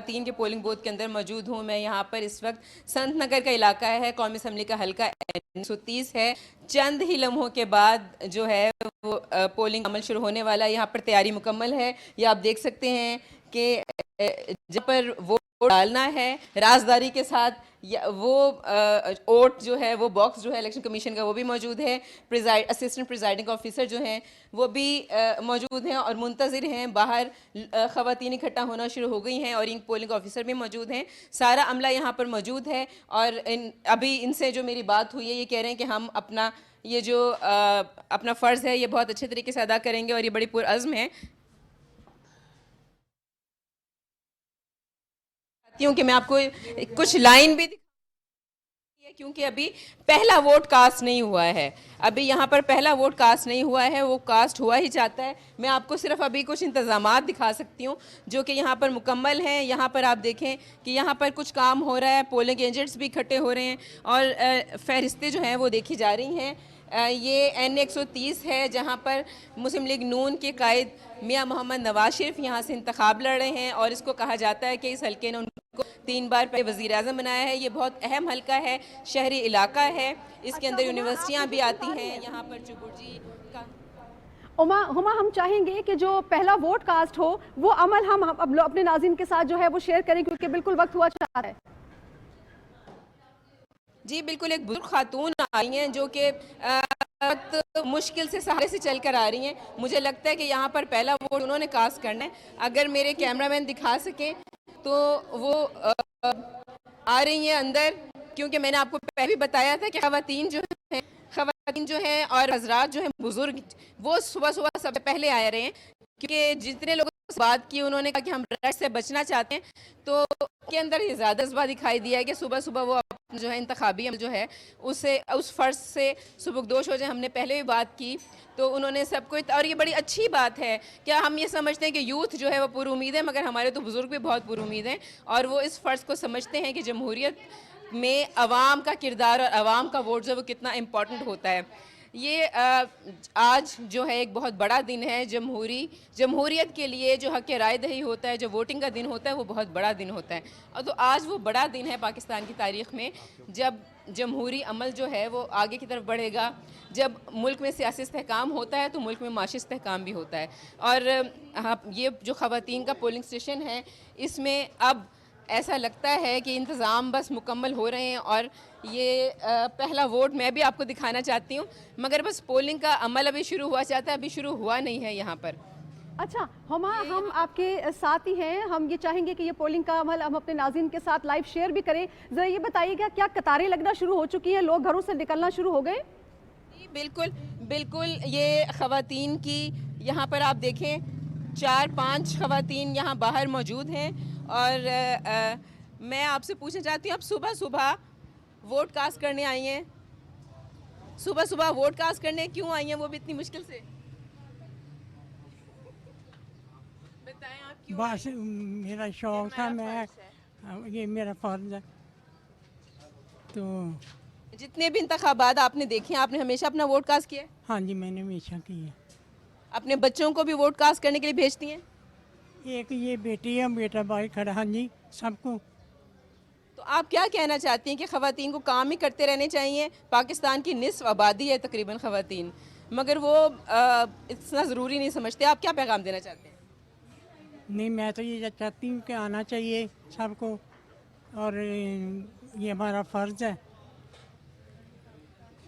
तीन के polling booth के अंदर मौजूद हूँ। मैं यहाँ पर इस वक्त संत नगर का इलाका है, कौमी असम्बली का हल्का 130 है। चंद ही लम्हों के बाद जो है वो पोलिंग अमल शुरू होने वाला है। यहाँ पर तैयारी मुकम्मल है। ये आप देख सकते हैं कि जहाँ पर वोट डालना है राजदारी के साथ, वो वोट जो है वो बॉक्स जो है इलेक्शन कमीशन का वो भी मौजूद है। असिस्टेंट प्रिजाइडिंग ऑफिसर जो हैं वो भी मौजूद हैं और मुंतज़िर हैं। बाहर ख़वातीन इकट्ठा होना शुरू हो गई हैं और इन पोलिंग ऑफिसर भी मौजूद हैं। सारा अमला यहाँ पर मौजूद है और अभी इनसे जो मेरी बात हुई है ये कह रहे हैं कि हम अपना ये जो अपना फ़र्ज़ है ये बहुत अच्छे तरीके से अदा करेंगे और ये बड़ी पुरअज़्म है कि मैं आपको कुछ लाइन भी क्योंकि अभी पहला वोट कास्ट नहीं हुआ है। अभी यहाँ पर पहला वोट कास्ट नहीं हुआ है, वो कास्ट हुआ ही चाहता है। मैं आपको सिर्फ अभी कुछ इंतज़ामात दिखा सकती हूँ जो कि यहाँ पर मुकम्मल हैं। यहाँ पर आप देखें कि यहाँ पर कुछ काम हो रहा है, पोलिंग एजेंट्स भी इकट्ठे हो रहे हैं और फहरिस्तें जो हैं वो देखी जा रही हैं। ये N 130 है जहाँ पर मुस्लिम लीग नून के कायद मियाँ मोहम्मद नवाज शरीफ यहाँ से इंतखाब लड़ रहे हैं और इसको कहा जाता है कि इस हल्के ने उनको 3 बार पहले वज़ीर आज़म बनाया है। ये बहुत अहम हल्का है, शहरी इलाका है, इसके अंदर यूनिवर्सिटियाँ भी आती हैं। यहाँ पर चुबुर्जी का हुमा हम चाहेंगे कि जो पहला वोट कास्ट हो वो अमल हम अपने नाज़रीन के साथ जो है वो शेयर करें क्योंकि बिल्कुल वक्त हुआ चाह रहा है। जी बिल्कुल, एक बुजुर्ग खातून आई हैं जो कि मुश्किल से सहारे से चल कर आ रही हैं। मुझे लगता है कि यहाँ पर पहला वोट उन्होंने कास्ट करना है। अगर मेरे कैमरामैन दिखा सकें तो वो आ रही हैं अंदर, क्योंकि मैंने आपको पहले भी बताया था कि खवातीन जो हैं और हजरात जो हैं बुजुर्ग वो सुबह सुबह सबसे पहले आ रहे हैं, क्योंकि जितने लोगों से बात की उन्होंने कहा कि हम रश से बचना चाहते हैं, तो के अंदर ये ज़्यादा जज्बा दिखाई दिया है कि सुबह सुबह वो जो है इंतखाबी जो है उसे उस फ़र्ज से सुबुकदोश हो जाए। हमने पहले भी बात की तो उन्होंने सब कुछ, और ये बड़ी अच्छी बात है। क्या हम ये समझते हैं कि यूथ जो है वो पुरुमीद है, मगर हमारे तो बुज़ुर्ग भी बहुत पुरुमीद हैं और वो इस फ़र्ज़ को समझते हैं कि जमहूरियत में अवाम का किरदार और अवाम का वोट जो है वो कितना इम्पॉर्टेंट होता है। ये आज जो है एक बहुत बड़ा दिन है जमहूरियत के लिए। जो हक़ राय दही होता है, जो वोटिंग का दिन होता है, वो बहुत बड़ा दिन होता है। और तो आज वो बड़ा दिन है पाकिस्तान की तारीख़ में, जब जमहूरी अमल जो है वो आगे की तरफ बढ़ेगा। जब मुल्क में सियासी इस्तेहकाम होता है तो मुल्क में माशी इस्तेहकाम भी होता है। और हाँ, ये जो ख़वातीन का पोलिंग स्टेशन है इसमें अब ऐसा लगता है कि इंतज़ाम बस मुकम्मल हो रहे हैं और ये पहला वोट मैं भी आपको दिखाना चाहती हूँ, मगर बस पोलिंग का अमल अभी शुरू हुआ चाहता है, अभी शुरू हुआ नहीं है यहाँ पर। अच्छा हुमा, हम आपके साथ ही हैं। हम ये चाहेंगे कि ये पोलिंग का अमल हम अपने नाज़रीन के साथ लाइव शेयर भी करें। ज़रा ये बताइएगा, क्या कतारें लगना शुरू हो चुकी हैं, लोग घरों से निकलना शुरू हो गए? जी बिल्कुल बिल्कुल, ये ख़वातीन की यहाँ पर आप देखें 4-5 ख़वातीन यहाँ बाहर मौजूद हैं और मैं आपसे पूछना चाहती हूँ, आप सुबह सुबह वोट कास्ट करने आई हैं, सुबह सुबह वोट कास्ट करने क्यों आई हैं, वो भी इतनी मुश्किल से? बताएं आप क्यों? बस मेरा शौक था, मैं ये मेरा फर्ज है। तो जितने भी इंतखाबात आपने देखे हैं, आपने हमेशा अपना वोट कास्ट किया है? हाँ जी, मैंने हमेशा की है। अपने बच्चों को भी वोट कास्ट करने के लिए भेजती हैं? एक ये बेटी है, बेटा भाई खड़ा। हाँ जी, सबको। तो आप क्या कहना चाहती हैं कि ख़वातीन को काम ही करते रहने चाहिए? पाकिस्तान की निस्फ आबादी है तकरीबन ख़वातीन, मगर वो इतना ज़रूरी नहीं समझते। आप क्या पैगाम देना चाहते हैं? नहीं, मैं तो ये चाहती हूँ कि आना चाहिए सबको और ये हमारा फ़र्ज़ है।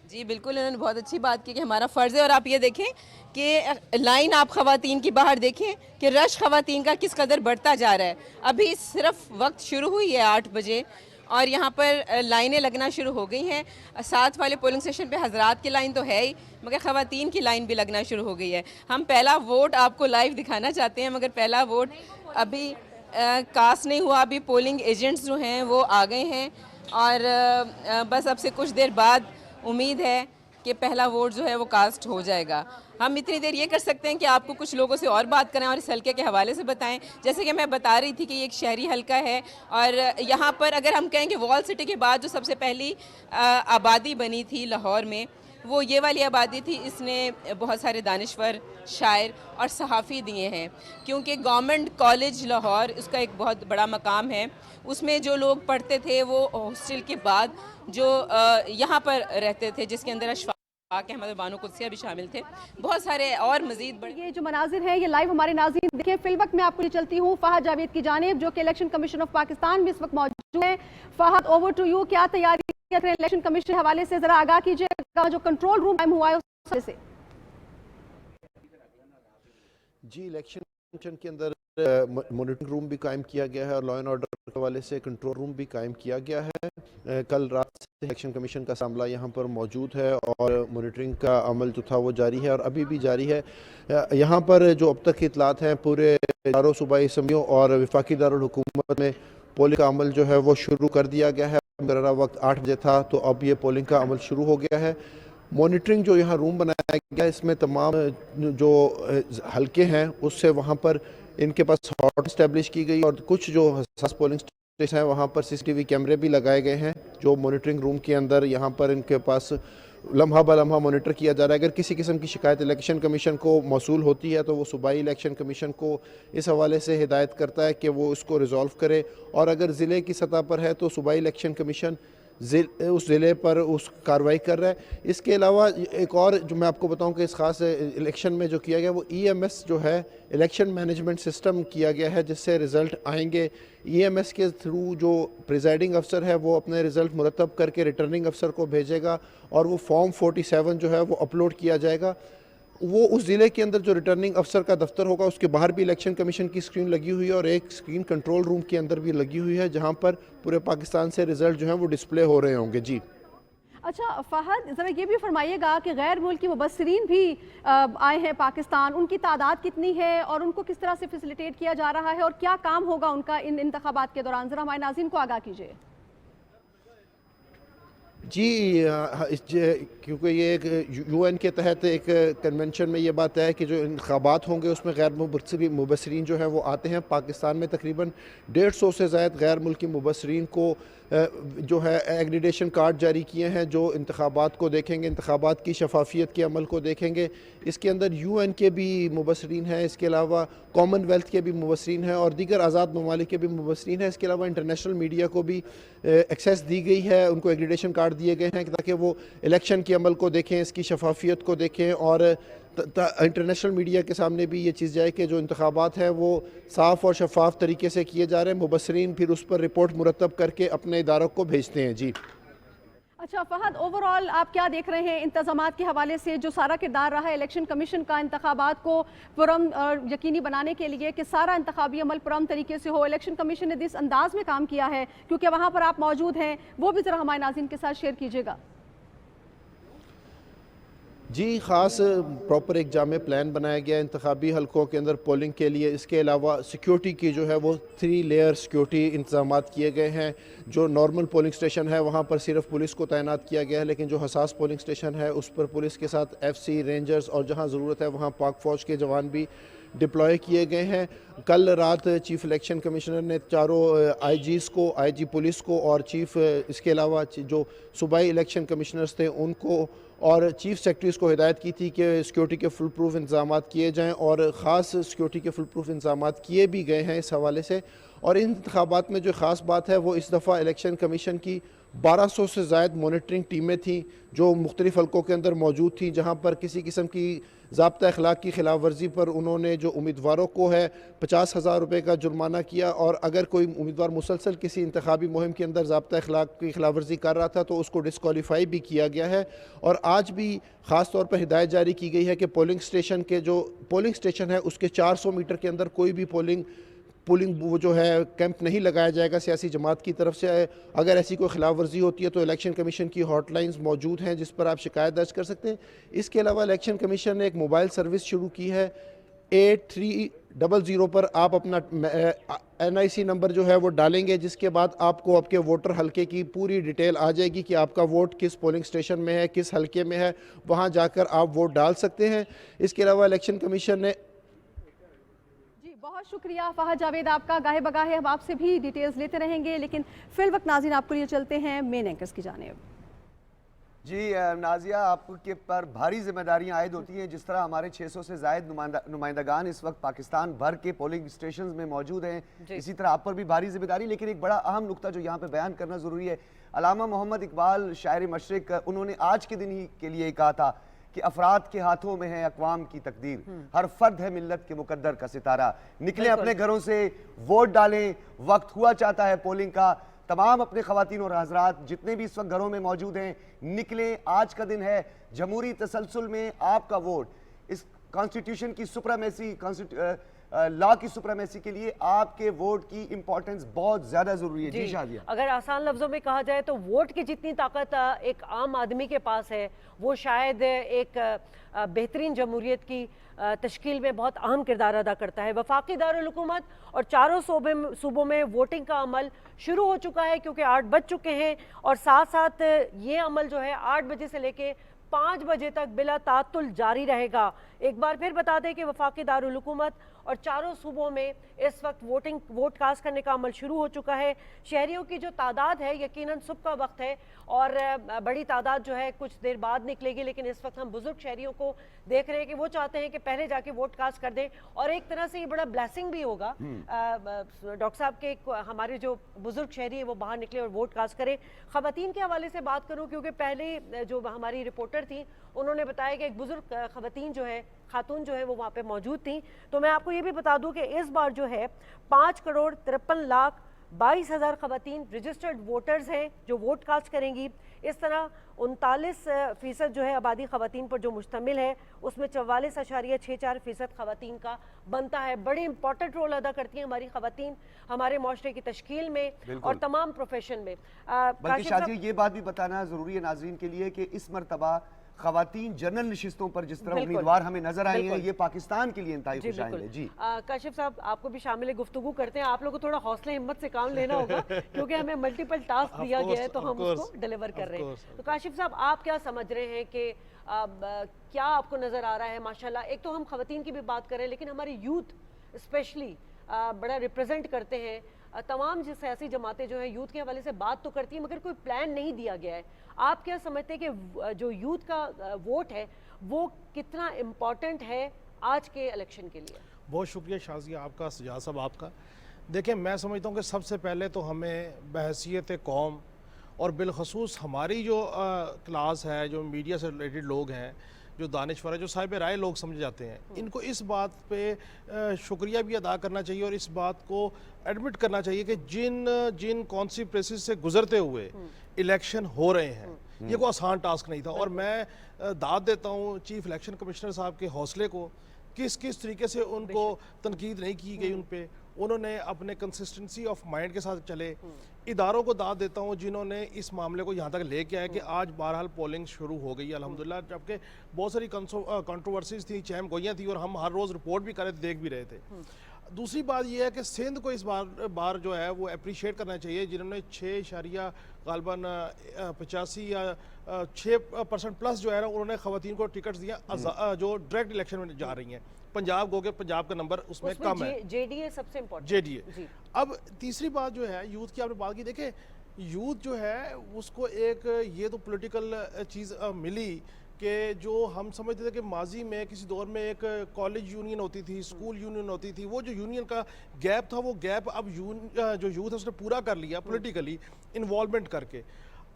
जी बिल्कुल, उन्होंने बहुत अच्छी बात की कि हमारा फ़र्ज़ है। और आप ये देखें कि लाइन आप ख़वातीन की बाहर देखें कि रश ख़वातीन का किस कदर बढ़ता जा रहा है। अभी सिर्फ वक्त शुरू हुई है 8 बजे और यहाँ पर लाइनें लगना शुरू हो गई हैं। साथ वाले पोलिंग स्टेशन पे हज़रात की लाइन तो है ही, मगर ख़वातीन की लाइन भी लगना शुरू हो गई है। हम पहला वोट आपको लाइव दिखाना चाहते हैं, मगर पहला वोट अभी कास्ट नहीं हुआ। अभी पोलिंग एजेंट्स जो हैं वो आ गए हैं और बस अब से कुछ देर बाद उम्मीद है कि पहला वोट जो है वो कास्ट हो जाएगा। हम इतनी देर ये कर सकते हैं कि आपको कुछ लोगों से और बात करें और इस हल्के के हवाले से बताएं। जैसे कि मैं बता रही थी कि ये एक शहरी हल्का है और यहाँ पर अगर हम कहें कि वॉल सिटी के बाद जो सबसे पहली आबादी बनी थी लाहौर में, वो ये वाली आबादी थी, इसने बहुत सारे दानिश्वर, शायर और सहाफ़ी दिए हैं। क्योंकि गवर्नमेंट कॉलेज लाहौर उसका एक बहुत बड़ा मकाम है, उसमें जो लोग पढ़ते थे वो हॉस्टल के बाद जो यहाँ पर रहते थे, जिसके अंदर अशफाक अहमद और बानो कुदसिया भी शामिल थे, बहुत सारे और मजीद बड़े। ये जो मनाजिर हैं ये लाइव हमारे नाज़रीन देखिए। फिल वक्त मैं आपको ले चलती हूँ फहद जावेद की जानिब, जो कि इलेक्शन कमीशन ऑफ पाकिस्तान में इस वक्त मौजूद है। Fahad, over to you. क्या तैयारी इलेक्शन कमीशन के हवाले से, जरा आगाह कीजिएगा। जो कंट्रोल रूम टाइम हुआ है उस से। जी, इलेक्शन कमीशन के अंदर मॉनिटरिंग रूम भी कायम किया गया है और लॉ एंड ऑर्डर के हवाले से कंट्रोल रूम भी कायम किया गया है। कल रात से इलेक्शन कमीशन का अमला यहाँ पर मौजूद है और मॉनिटरिंग का अमल जो था वो जारी है और अभी भी जारी है। यहाँ पर जो अब तक की इतलात हैं, पूरे चारों सूबाई असम्बलियों और वफाकी दारुल हुकूमत में पोलिंग का अमल जो है वो शुरू कर दिया गया है। मुकर्ररा वक्त 8 बजे था, तो अब ये पोलिंग का अमल शुरू हो गया है। मॉनिटरिंग जो यहाँ रूम बनाया गया है, इसमें तमाम जो हलके हैं उससे वहाँ पर इनके पास हॉट इस्टेब्लिश की गई और कुछ जो हसास पोलिंग स्टेशन है वहाँ पर सीसीटीवी कैमरे भी लगाए गए हैं, जो मॉनिटरिंग रूम के अंदर यहाँ पर इनके पास लम्हा ब लम्हा मॉनिटर किया जा रहा है। अगर किसी किस्म की शिकायत इलेक्शन कमीशन को मौसूल होती है तो वो सूबाई इलेक्शन कमीशन को इस हवाले से हिदायत करता है कि वो इसको रिजॉल्व करे, और अगर ज़िले की सतह पर है तो सूबाई इलेक्शन कमीशन उस ज़िले पर उस कार्रवाई कर रहा है। इसके अलावा एक और जो मैं आपको बताऊं कि इस ख़ास इलेक्शन में जो किया गया वो EMS जो है इलेक्शन मैनेजमेंट सिस्टम किया गया है, जिससे रिज़ल्ट आएंगे। EMS के थ्रू जो प्रिजाइडिंग अफसर है वो अपने रिज़ल्ट मुरतब करके रिटर्निंग अफसर को भेजेगा और वो फॉर्म 47 जो है वो अपलोड किया जाएगा। वो उस ज़िले के अंदर जो रिटर्निंग अफसर का दफ्तर होगा उसके बाहर भी इलेक्शन कमीशन की स्क्रीन लगी हुई है और एक स्क्रीन कंट्रोल रूम के अंदर भी लगी हुई है, जहां पर पूरे पाकिस्तान से रिजल्ट जो हैं वो डिस्प्ले हो रहे होंगे। जी अच्छा फहद, ज़रा ये भी फरमाइएगा कि गैर मुल्की मुबस्सिरीन भी आए हैं पाकिस्तान, उनकी तादाद कितनी है और उनको किस तरह से फैसिलिटेट किया जा रहा है और क्या काम होगा उनका इन इंतखाबात के दौरान, ज़रा हमारे नाज़रीन को आगाह कीजिए। जी, क्योंकि ये एक UN के तहत एक कन्वेंशन में ये बात है कि जो इंतखाबात होंगे उसमें गैर मुबस्सिरीन जो हैं वो आते हैं। पाकिस्तान में तकरीबन 150 से ज़ायद गैर मुल्की मुबस्सिरीन को जो है एग्रीडेशन कार्ड जारी किए हैं, जो इंतखाबात को देखेंगे, इंतखाबात की शफाफियत के अमल को देखेंगे। इसके अंदर UN के भी मुबस्सिरीन हैं, इसके अलावा कॉमनवेल्थ के भी मुबस्सिरीन हैं और दीगर आज़ाद ममालिक के भी मुबस्सिरीन हैं। इसके अलावा इंटरनेशनल मीडिया को भी एक्सेस दी गई है, उनको एग्रीडेशन कार्ड दिए गए हैं ताकि वो इलेक्शन के अमल को देखें, इसकी शफाफियत को देखें और इंटरनेशनल मीडिया के सामने भी ये चीज़ जाए कि जो इंतखाबात हैं वो साफ़ और शफाफ तरीके से किए जा रहे हैं। मुबस्सिरीन फिर उस पर रिपोर्ट मुरतब करके अपने इदारों को भेजते हैं। जी अच्छा फहद, ओवरऑल आप क्या देख रहे हैं इंतजामात के हवाले से, जो सारा किरदार रहा है इलेक्शन कमीशन का इंतखाबात को पुरअमन यकीनी बनाने के लिए कि सारा इंतखाबी अमल पुरअमन तरीके से हो, इलेक्शन कमीशन ने जिस अंदाज में काम किया है, क्योंकि वहाँ पर आप मौजूद हैं, वो भी ज़रा हमारे नाज़रीन के साथ शेयर कीजिएगा। जी, ख़ास प्रॉपर एक जामे प्लान बनाया गया इंतखाबी हलकों के अंदर पोलिंग के लिए। इसके अलावा सिक्योरिटी की जो है वो 3 लेयर सिक्योरिटी इंतजामात किए गए हैं। जो नॉर्मल पोलिंग स्टेशन है वहाँ पर सिर्फ पुलिस को तैनात किया गया है, लेकिन जो हसास पोलिंग स्टेशन है उस पर पुलिस के साथ FC रेंजर्स और जहाँ ज़रूरत है वहाँ पाक फ़ौज के जवान भी डिप्लॉय किए गए हैं। कल रात चीफ इलेक्शन कमिश्नर ने चारों IGs को, IG पुलिस को और चीफ इसके अलावा जो सूबाई इलेक्शन कमिश्नर्स थे उनको और चीफ सेक्रेटरीज को हिदायत की थी कि सिक्योरिटी के फुल प्रूफ इंतजाम किए जाएँ और ख़ास सिक्योरिटी के फुल प्रूफ इंतजाम किए भी गए हैं इस हवाले से। और इन इंतखाबात में जो ख़ास बात है वो इस दफ़ा इलेक्शन कमीशन की 1200 से ज़ायद मॉनिटरिंग टीमें थीं जो मुख्तलिफ़ हलकों के अंदर मौजूद थीं, जहाँ पर किसी किस्म की ज़ाब्ता अखलाक की खिलाफ वर्जी पर उन्होंने जो उम्मीदवारों को है 50,000 रुपये का जुर्माना किया, और अगर कोई उम्मीदवार मुसलसल किसी इंतखाबी मुहिम के अंदर ज़ाब्ता अखलाक की खिलाफ वर्जी कर रहा था तो उसको डिस्क्वालीफाई भी किया गया है। और आज भी ख़ास तौर पर हिदायत जारी की गई है कि पोलिंग स्टेशन है उसके 400 मीटर के अंदर कोई भी पोलिंग वो जो है कैंप नहीं लगाया जाएगा सियासी जमात की तरफ से। अगर ऐसी कोई खिलाफ वर्जी होती है तो इलेक्शन कमीशन की हॉटलाइंस मौजूद हैं जिस पर आप शिकायत दर्ज कर सकते हैं। इसके अलावा इलेक्शन कमीशन ने एक मोबाइल सर्विस शुरू की है 8300 पर आप अपना NIC नंबर जो है वो डालेंगे, जिसके बाद आपको आपके वोटर हलके की पूरी डिटेल आ जाएगी कि आपका वोट किस पोलिंग स्टेशन में है, किस हलके में है, वहाँ जाकर आप वोट डाल सकते हैं। इसके अलावा इलेक्शन कमीशन ने बहुत शुक्रिया फहद जावेद आपका, गाहे बगाहे हम आपसे भी डिटेल्स लेते रहेंगे, लेकिन फिल वक्त नाज़रीन आपको लिए चलते हैं मेन एंकर्स की जानिब। जी नाजिया, आपके पर भारी जिम्मेदारियां आयद होती हैं। जिस तरह हमारे 600 से ज़ायद नुमाइंदगान इस वक्त पाकिस्तान भर के पोलिंग स्टेशन में मौजूद हैं, इसी तरह आप पर भी भारी जिम्मेदारी। लेकिन एक बड़ा अहम नुक्ता जो यहाँ पे बयान करना ज़रूरी है, अल्लामा मोहम्मद इकबाल शायर मशरिक, उन्होंने आज के दिन ही के लिए कहा था कि अफराद के हाथों में है अक़वाम की तकदीर, हर फर्द है मिल्लत के मुकद्दर का सितारा। निकलें अपने घरों से, वोट डालें, वक्त हुआ चाहता है पोलिंग का। तमाम अपने ख़वातीन और हज़रात जितने भी इस वक्त घरों में मौजूद हैं, निकलें, आज का दिन है। जमहूरी तसलसल में आपका वोट इस कॉन्स्टिट्यूशन की सुप्रीमेसी, लॉ की सुप्रीमेसी के लिए आपके वोट की इंपॉर्टेंस बहुत ज्यादा जरूरी है। जी शादिया, अगर आसान लफ्जों में कहा जाए तो वोट की जितनी ताकत एक आम आदमी के पास है, वो शायद एक बेहतरीन जमहूरियत की तश्कील में बहुत अहम किरदार अदा करता है। वफाकी दारुल हुकूमत और चारों सूबों में वोटिंग का अमल शुरू हो चुका है, क्योंकि 8 बज चुके हैं और साथ साथ ये अमल जो है 8 बजे से लेके 5 बजे तक बिला तातुल जारी रहेगा। एक बार फिर बता दें कि वफाकी दारुल हुकूमत और चारों सूबों में इस वक्त वोट कास्ट करने का अमल शुरू हो चुका है। शहरियों की जो तादाद है, यकीनन सुबह का वक्त है और बड़ी तादाद जो है कुछ देर बाद निकलेगी, लेकिन इस वक्त हम बुजुर्ग शहरियों को देख रहे हैं कि वो चाहते हैं कि पहले जाके वोट कास्ट कर दें और एक तरह से ये बड़ा ब्लेसिंग भी होगा डॉक्टर साहब के, हमारे जो बुजुर्ग शहरी हैं वो बाहर निकले और वोट कास्ट करें। ख़वातीन के हवाले से बात करूँ, क्योंकि पहले जो हमारी रिपोर्टर थी उन्होंने बताया कि एक बुजुर्ग ख़वातीन जो है, खातून जो है वो वहाँ पे मौजूद थी। तो मैं आपको ये भी बता दूं कि इस बार जो है 5,53,22,000 ख़वातीन रजिस्टर्ड वोटर्स हैं जो वोट कास्ट करेंगी। इस तरह 39% जो है आबादी ख़वातीन पर जो मुश्तमिल है, उसमें 44.64% ख़वातीन का बनता है। बड़े इंपॉर्टेंट रोल अदा करती हैं हमारी ख़वातीन हमारे माशरे की तश्कील में और तमाम प्रोफेशन में। बल्कि शादी ये बात भी बताना ज़रूरी है नाज़रीन के लिए कि इस मरतबा ख़वातीन जनरल नशिस्तों पर जिस तरह उम्मीदवार हमें नजर आए हैं, ये पाकिस्तान के लिए इंतहाई खुशहाल है। जी काशिफ साहब, आपको भी शामिल गुफ्तगू करते हैं। आप लोगों को थोड़ा हौसला हिम्मत से काम लेना होगा क्योंकि हमें मल्टीपल टास्क दिया गया है, तो हम उसको डिलीवर कर रहे हैं। तो काशिफ साहब, आप क्या समझ रहे हैं कि क्या आपको नजर आ रहा है? माशाल्लाह, एक तो हम ख़वातीन की भी बात करें, लेकिन हमारी यूथ स्पेशली बड़ा रिप्रेजेंट करते हैं। तमाम जो सियासी जमातें जो हैं यूथ के हवाले से बात तो करती हैं, मगर कोई प्लान नहीं दिया गया है। आप क्या समझते हैं कि जो यूथ का वोट है वो कितना इम्पोर्टेंट है आज के इलेक्शन के लिए? बहुत शुक्रिया शाजिया आपका, सजाद साहब आपका। देखें, मैं समझता हूँ कि सबसे पहले तो हमें बहैसियत कौम और बिलखसूस हमारी जो क्लास है, जो मीडिया से रिलेटेड लोग हैं, जो दानिश्वर है, जो साहिब राय लोग समझे जाते हैं, इनको इस बात पे शुक्रिया भी अदा करना चाहिए और इस बात को एडमिट करना चाहिए कि जिन कॉन्स्टिट्यूंसीज से गुजरते हुए इलेक्शन हो रहे हैं, ये कोई आसान टास्क नहीं था। और मैं दाद देता हूँ चीफ इलेक्शन कमिश्नर साहब के हौसले को, किस तरीके से उनको तनकीद नहीं की गई उन पे, उन्होंने अपने कंसिस्टेंसी ऑफ माइंड के साथ चले। इदारों को दाद देता हूँ जिन्होंने इस मामले को यहाँ तक लेके आए कि आज बहरहाल पोलिंग शुरू हो गई अल्हम्दुलिल्लाह, जबकि बहुत सारी कंट्रोवर्सीज थी, चहम गोइयाँ थी और हम हर रोज़ रिपोर्ट भी कर रहे थे, देख भी रहे थे। दूसरी बात यह है कि सिंध को इस बार जो है वो अप्रिशिएट करना चाहिए, जिन्होंने 6.85 या 6% प्लस जो है ना, उन्होंने ख़वातीन को टिकट्स दिया जो डायरेक्ट इलेक्शन में जा रही हैं। पंजाब गो के पंजाब का नंबर उसमें कम है, जेडीए सबसे इम्पोर्टेंट, जेडीए। अब तीसरी बात जो है यूथ की आपने बात की, देखें यूथ जो है उसको एक ये तो पॉलिटिकल चीज़ मिली कि जो हम समझते थे कि माजी में किसी दौर में एक कॉलेज यूनियन होती थी, स्कूल यूनियन होती थी, वो जो यूनियन का गैप था, वो गैप अब जो यूथ है उसने पूरा कर लिया पॉलिटिकली इन्वॉल्वमेंट करके।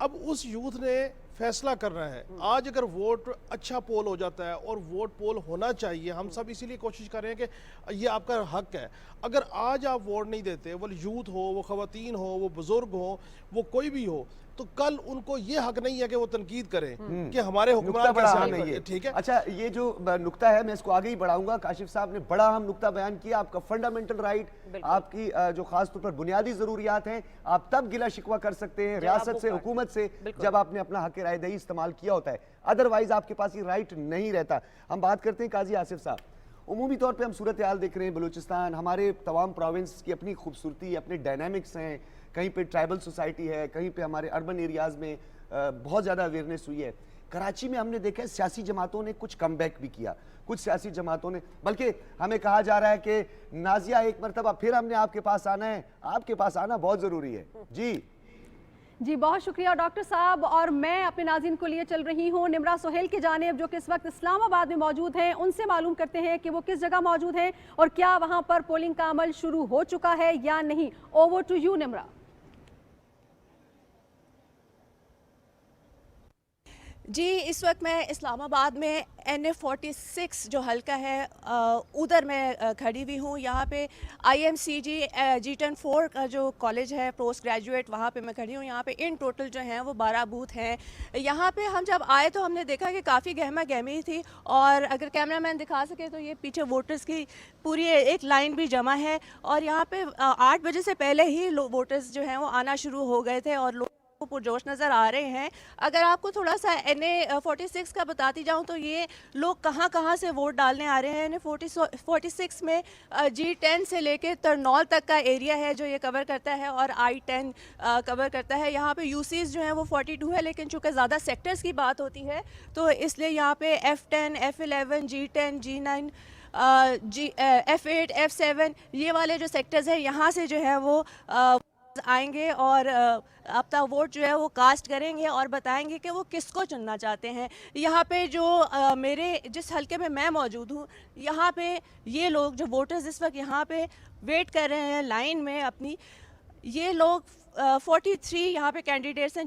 अब उस यूथ ने फैसला करना है। आज अगर वोट अच्छा पोल हो जाता है, और वोट पोल होना चाहिए, हम सब इसीलिए कोशिश कर रहे हैं कि ये आपका हक है। अगर आज आप वोट नहीं देते, वो यूथ हो, वो ख़वातीन हो, वो बुजुर्ग हो, वो कोई भी हो, तो कल उनको ये हक नहीं है कि वो तनकीद करें कि हमारे हुक्मरान कैसे है। ठीक है, अच्छा, ये जो नुक्ता है मैं इसको आगे ही बढ़ाऊंगा। काशिफ साहब ने बड़ा अहम नुक्ता बयान किया, आपका फंडामेंटल राइट, आपकी जो खास तौर पर बुनियादी जरूरियात हैं, आप तब गिला शिकवा कर सकते हैं रियासत से, हुकूमत से, जब आपने अपना हक राय दही इस्तेमाल किया होता है, अदरवाइज आपके पास ये राइट नहीं रहता। हम बात करते हैं काजी आसिफ साहब, उमूमी तौर पे हम सूरत हाल देख रहे हैं बलूचिस्तान, हमारे तमाम प्रोविंस की अपनी खूबसूरती, अपने डायनामिक्स हैं, कहीं पे ट्राइबल सोसाइटी है, कहीं पे हमारे अर्बन एरियाज़ में बहुत ज़्यादा अवेयरनेस हुई है। कराची में हमने देखा है सियासी जमातों ने कुछ कमबैक भी किया, कुछ सियासी जमातों ने, बल्कि हमें कहा जा रहा है कि नाजिया एक मरतबा फिर हमने आपके पास आना है, आपके पास आना बहुत ज़रूरी है। जी जी बहुत शुक्रिया डॉक्टर साहब। और मैं अपने नाज़रीन को लिए चल रही हूँ निम्रा सोहेल की जानिब, जो कि इस वक्त इस्लामाबाद में मौजूद हैं। उनसे मालूम करते हैं कि वो किस जगह मौजूद हैं और क्या वहाँ पर पोलिंग का अमल शुरू हो चुका है या नहीं। Over to you Nimra. जी इस वक्त मैं इस्लामाबाद में NA46 जो हल्का है उधर मैं खड़ी हुई हूँ। यहाँ पे IMCG G10 4 का जो कॉलेज है पोस्ट ग्रेजुएट, वहाँ पे मैं खड़ी हूँ। यहाँ पे इन टोटल जो हैं वो 12 बूथ हैं। यहाँ पे हम जब आए तो हमने देखा कि काफ़ी गहमा गहमी थी, और अगर कैमरामैन दिखा सके तो ये पीछे वोटर्स की पूरी एक लाइन भी जमा है। और यहाँ पे 8 बजे से पहले ही वोटर्स जो हैं वो आना शुरू हो गए थे और लोग पुरजोश नज़र आ रहे हैं। अगर आपको थोड़ा सा NA46 का बताती जाऊं तो ये लोग कहां कहां से वोट डालने आ रहे हैं। NA46 में G10 से लेके तरनौल तक का एरिया है जो ये कवर करता है, और I10 कवर करता है। यहाँ पे यूसीज जो है वो 42 है, लेकिन चूँकि ज़्यादा सेक्टर्स की बात होती है तो इसलिए यहाँ पे F10, F11, G10, G9, F8, F7 ये वाले जो सेक्टर्स हैं यहाँ से जो है वो आएंगे और अपना वोट जो है वो कास्ट करेंगे और बताएंगे कि वो किसको चुनना चाहते हैं। यहाँ पे जो मेरे जिस हलके में मैं मौजूद हूँ, यहाँ पे ये लोग जो वोटर्स इस वक्त यहाँ पे वेट कर रहे हैं लाइन में अपनी, ये लोग 43 यहाँ पे कैंडिडेट्स हैं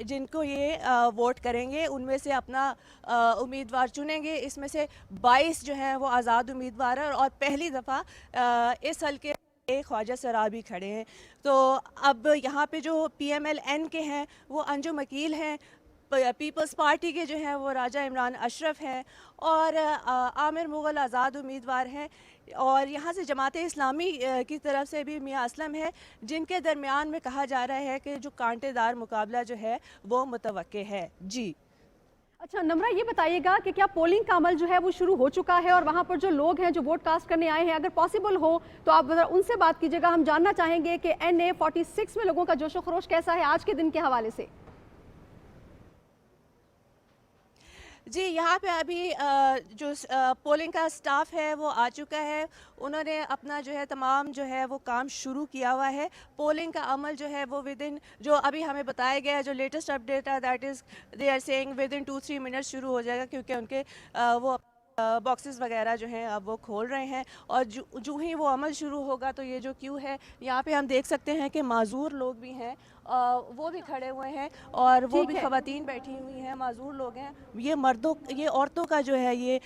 जिनको ये वोट करेंगे। उनमें से अपना उम्मीदवार चुनेंगे। इसमें से 22 जो हैं वो आज़ाद उम्मीदवार हैं और पहली दफ़ा इस हलके ख्वाजा सराबी खड़े हैं। तो अब यहाँ पे जो PMLN के हैं वो अंजुम अकील हैं, पीपल्स पार्टी के जो हैं वो राजा इमरान अशरफ हैं, और आमिर मुग़ल आज़ाद उम्मीदवार हैं, और यहाँ से जमात इस्लामी की तरफ से भी मियाँ असलम है, जिनके दरमियान में कहा जा रहा है कि जो कांटेदार मुकाबला जो है वो मुतवक्के है। जी अच्छा निम्रा, ये बताइएगा कि क्या पोलिंग का अमल जो है वो शुरू हो चुका है और वहाँ पर जो लोग हैं जो वोट कास्ट करने आए हैं, अगर पॉसिबल हो तो आप उनसे बात कीजिएगा। हम जानना चाहेंगे कि NA46 में लोगों का जोशो खरोश कैसा है आज के दिन के हवाले से। जी यहाँ पे अभी जो पोलिंग का स्टाफ है वो आ चुका है। उन्होंने अपना जो है तमाम जो है वो काम शुरू किया हुआ है। पोलिंग का अमल जो है वो विदिन जो अभी हमें बताया गया है, जो लेटेस्ट अपडेट है, that is they are saying within 2-3 minutes शुरू हो जाएगा, क्योंकि उनके वो बॉक्सेस वगैरह जो हैं अब वो खोल रहे हैं। और जो ही वो अमल शुरू होगा तो ये जो क्यू है यहाँ पे हम देख सकते हैं कि माजूर लोग भी हैं, वो भी खड़े हुए हैं, और वो भी ख़वातीन बैठी हुई हैं, माजूर लोग हैं। ये औरतों का जो है ये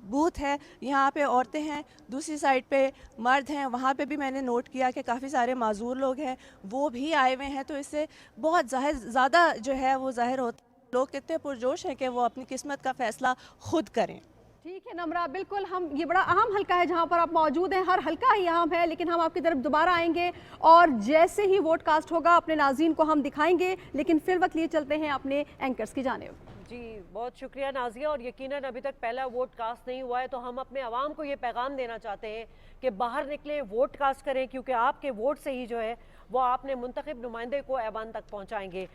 बूथ है, यहाँ पे औरतें हैं, दूसरी साइड पे मर्द हैं। वहाँ पे भी मैंने नोट किया कि काफ़ी सारे माजूर लोग हैं, वो भी आए हुए हैं। तो इससे बहुत ज़्यादा जो है वो ज़ाहिर होता है लोग कितने पुरजोश हैं कि वो अपनी किस्मत का फ़ैसला खुद करें। ठीक है नम्रा, बिल्कुल। हम ये बड़ा अहम हल्का है जहाँ पर आप मौजूद हैं, हर हल्का ही अहम है, लेकिन हम आपकी तरफ दोबारा आएंगे और जैसे ही वोट कास्ट होगा अपने नाज़रीन को हम दिखाएंगे। लेकिन फिर वक्त लिए चलते हैं अपने एंकर्स की जानिब। जी बहुत शुक्रिया नाजिया। और यकीनन अभी तक पहला वोट कास्ट नहीं हुआ है, तो हम अपने आवाम को ये पैगाम देना चाहते हैं कि बाहर निकलें, वोट कास्ट करें, क्योंकि आपके वोट से ही जो है वो आपने मुंतखब नुमाइंदे को ऐवान तक पहुंचाएंगे।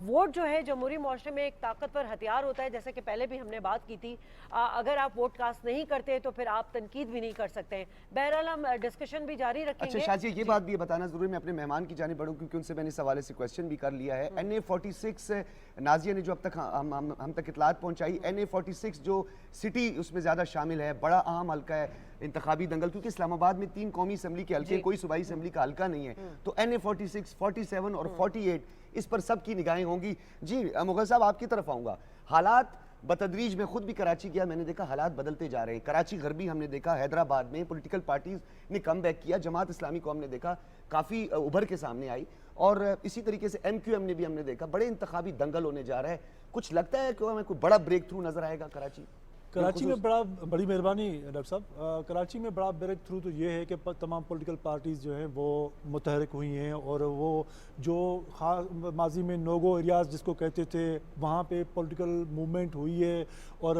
वोट जो है जमहूरी माशरे में एक ताकतवर हथियार होता है, जैसे कि पहले भी हमने बात की थी। अगर आप वोट कास्ट नहीं करते तो फिर आप तनकीद भी नहीं कर सकते हैं। बहरहाल हम डिस्कशन भी जारी रखेंगे। अच्छा शाजिया, ये बात भी बताना जरूरी, मैं अपने मेहमान की जानिब बढ़ूं क्योंकि उनसे मैंने इस हवाले से क्वेश्चन भी कर लिया है। NA46 नाजिया ने जो अब तक हम तक इतलात पहुंचाई, NA46 जो सिटी उसमें ज़्यादा शामिल है, बड़ा अहम हल्का है इंतखाबी दंगल, क्योंकि इस्लामाबाद में 3 कौमी असम्बली के हल्के, कोई सूबाई असम्बली का हल्का नहीं है। तो NA46, 47 और 48 इस पर सब की निगाहें होंगी। जी मुग़ल साहब, आपकी तरफ आऊँगा। हालात बतदरीज में खुद भी कराची गया, मैंने देखा हालात बदलते जा रहे हैं। कराची गरबी हमने देखा, हैदराबाद में पॉलिटिकल पार्टीज ने कम बैक किया, जमात इस्लामी को हमने देखा काफ़ी उभर के सामने आई, और इसी तरीके से MQM ने भी हमने देखा। बड़े इंतखाबी दंगल होने जा रहा है। कुछ लगता है कि हमें कोई बड़ा ब्रेक थ्रू नजर आएगा कराची में? बड़ी मेहरबानी डॉक्टर साहब। कराची में बड़ा ब्रेक थ्रू तो ये है कि तमाम पॉलिटिकल पार्टीज़ जो हैं वो मुतहरक हुई हैं, और वो जो ख़ास माजी में नोगो एरियाज़ जिसको कहते थे वहाँ पे पॉलिटिकल मूवमेंट हुई है, और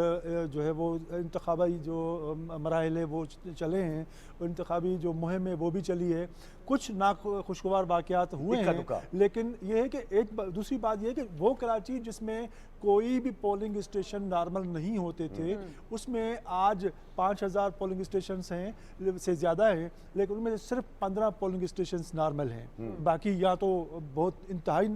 जो है वो इंतखाबी जो मराहल है वो चले हैं, इंतखाबी जो मुहिम है वो भी चली है। कुछ ना खुशगवार वाक़यात हुए हैं, लेकिन ये है कि दूसरी बात ये है कि वो कराची जिसमें कोई भी पोलिंग स्टेशन नॉर्मल नहीं होते थे, उसमें आज 5000 पोलिंग स्टेशन हैं से ज़्यादा हैं, लेकिन उनमें सिर्फ 15 पोलिंग स्टेशन नॉर्मल हैं। बाकी या तो बहुत इंतहाई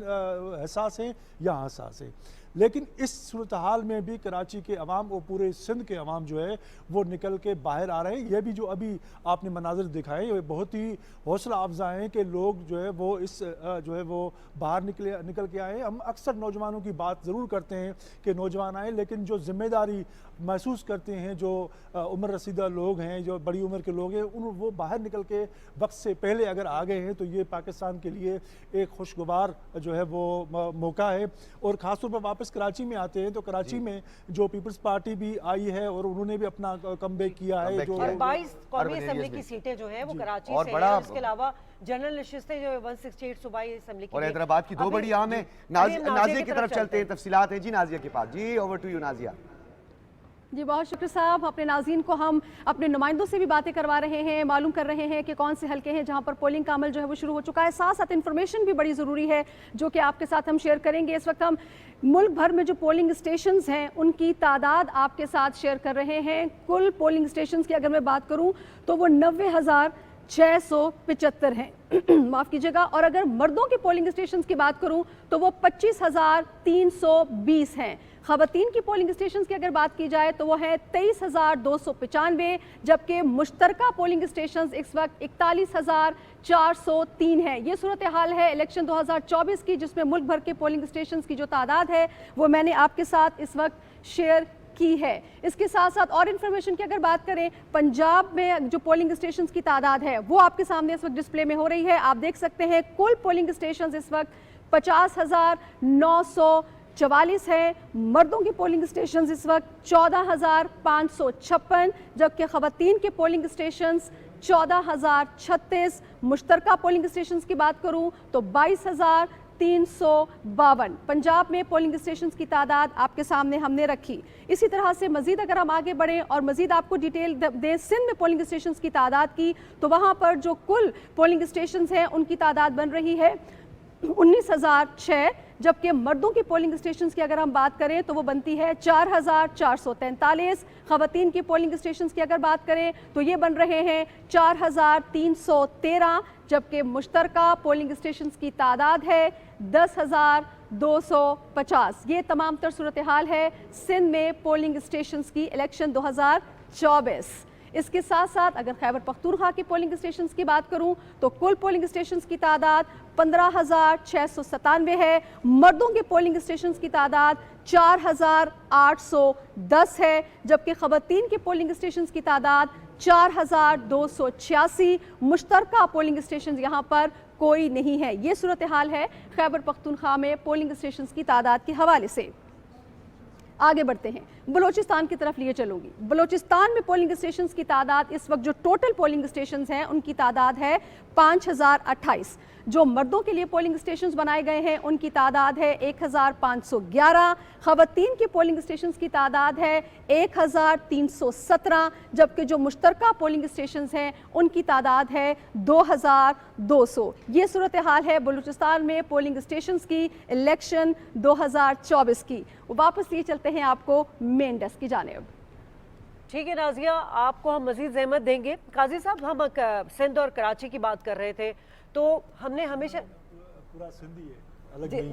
हसास हैं या हसास हैं। लेकिन इस सूरत हाल में भी कराची के अवाम और पूरे सिंध के अवाम जो है वो निकल के बाहर आ रहे हैं। ये भी जो अभी आपने मनाजिर दिखाए ये बहुत ही हौसला अफजा हैं कि लोग जो है वो इस जो है वो बाहर निकल के आए। हम अक्सर नौजवानों की बात ज़रूर करते हैं कि नौजवान आए, लेकिन जो जिम्मेदारी महसूस करते हैं, जो उम्र रसीदा लोग हैं, जो बड़ी उम्र के लोग हैं, वो बाहर निकल के वक्त से पहले अगर आ गए हैं तो ये पाकिस्तान के लिए एक खुशगवार जो है वो मौका है। और ख़ासतौर पर वापस कराची में आते हैं तो कराची में जो पीपल्स पार्टी भी आई है और उन्होंने भी अपना कमबैक किया है। जो 22 कौमी असेंबली की सीटें जो है वो कराची से हैं, और इसके अलावा जनरल नशिस्तें जो 168 सूबाई असेंबली की और हैदराबाद की 2 बड़ी आम है। नाजिया की तरफ चलते हैं, तफसीलात है जी नाजिया के पास। जी ओवर टू यू नाजिया। जी बहुत शुक्रिया साहब। अपने नाज़रीन को हम अपने नुमाइंदों से भी बातें करवा रहे हैं, मालूम कर रहे हैं कि कौन से हलके हैं जहां पर पोलिंग का अमल जो है वो शुरू हो चुका है। साथ साथ इन्फॉर्मेशन भी बड़ी ज़रूरी है जो कि आपके साथ हम शेयर करेंगे। इस वक्त हम मुल्क भर में जो पोलिंग स्टेशंस हैं उनकी तादाद आपके साथ शेयर कर रहे हैं। कुल पोलिंग स्टेशंस की अगर मैं बात करूँ तो वो 90,675 हैं माफ़ कीजिएगा। और अगर मर्दों के पोलिंग स्टेशंस की बात करूं तो वो 25,320 हैं। ख़वातीन की पोलिंग स्टेशंस की अगर बात की जाए तो वो है 23,295, जबकि मुश्तरका पोलिंग स्टेशंस इस वक्त 41,403 हैं। ये सूरत हाल है इलेक्शन 2024 की, जिसमें मुल्क भर के पोलिंग स्टेशंस की जो तादाद है वो मैंने आपके साथ इस वक्त शेयर की है। इसके साथ साथ और इन्फॉर्मेशन की अगर बात करें, पंजाब में जो पोलिंग स्टेशंस की तादाद है वो आपके सामने इस वक्त डिस्प्ले में हो रही है। आप देख सकते हैं कुल पोलिंग स्टेशंस इस वक्त 50,944 है। मर्दों की पोलिंग स्टेशंस इस वक्त 14,556, जबकि ख़वातीन के पोलिंग स्टेशंस 14,036। मुश्तरका पोलिंग स्टेशंस की बात करूं तो 22,352। पंजाब में पोलिंग स्टेशंस की तादाद आपके सामने हमने रखी। इसी तरह से मजीद अगर हम आगे बढ़ें और मजीद आपको डिटेल दें सिंध में पोलिंग स्टेशंस की तादाद की, तो वहाँ पर जो कुल पोलिंग स्टेशंस हैं उनकी तादाद बन रही है 19,006, जबकि मर्दों की पोलिंग स्टेशंस की अगर हम बात करें तो वो बनती है 4,443। ख़वातीन की पोलिंग स्टेशंस की अगर बात करें तो ये बन रहे हैं 4,313, जबकि मुश्तरका पोलिंग स्टेशंस की तादाद है 10,250। ये तमाम तर सूरत हाल है सिंध में पोलिंग स्टेशंस की इलेक्शन 2024। इसके साथ साथ अगर खैबर पख्तूनख्वा के पोलिंग स्टेशंस की बात करूं तो कुल पोलिंग स्टेशंस की तादाद 15,697 है। मर्दों के पोलिंग स्टेशंस की तादाद 4,810 है, जबकि ख़वातीन के पोलिंग स्टेशंस की तादाद 4,286। मुश्तरका पोलिंग स्टेशन यहाँ पर कोई नहीं है। ये सूरत हाल है खैबर पख्तूनख्वा में पोलिंग स्टेशंस की तादाद के हवाले से। आगे बढ़ते हैं, बलोचिस्तान की तरफ लिए चलूंगी। बलोचिस्तान में पोलिंग स्टेशंस की तादाद इस वक्त जो टोटल पोलिंग स्टेशंस हैं उनकी तादाद है 5,028। जो मर्दों के लिए पोलिंग स्टेशंस बनाए गए हैं उनकी तादाद है 1,511। ख़वातीन के पोलिंग स्टेशंस की तादाद है 1,317, जबकि जो मुश्तरका पोलिंग स्टेशंस हैं उनकी तादाद है 2,200। ये सूरत हाल है बलूचिस्तान में पोलिंग स्टेशंस की इलेक्शन 2024 की। वापस लिए चलते हैं आपको मेन डेस्क की जानिब। ठीक है नाजिया, आपको हम मजीद ज़हमत देंगे। काजी साहब, हम सिंध और कराची की बात कर रहे थे तो हमने हमेशा पूरा सिंधी है,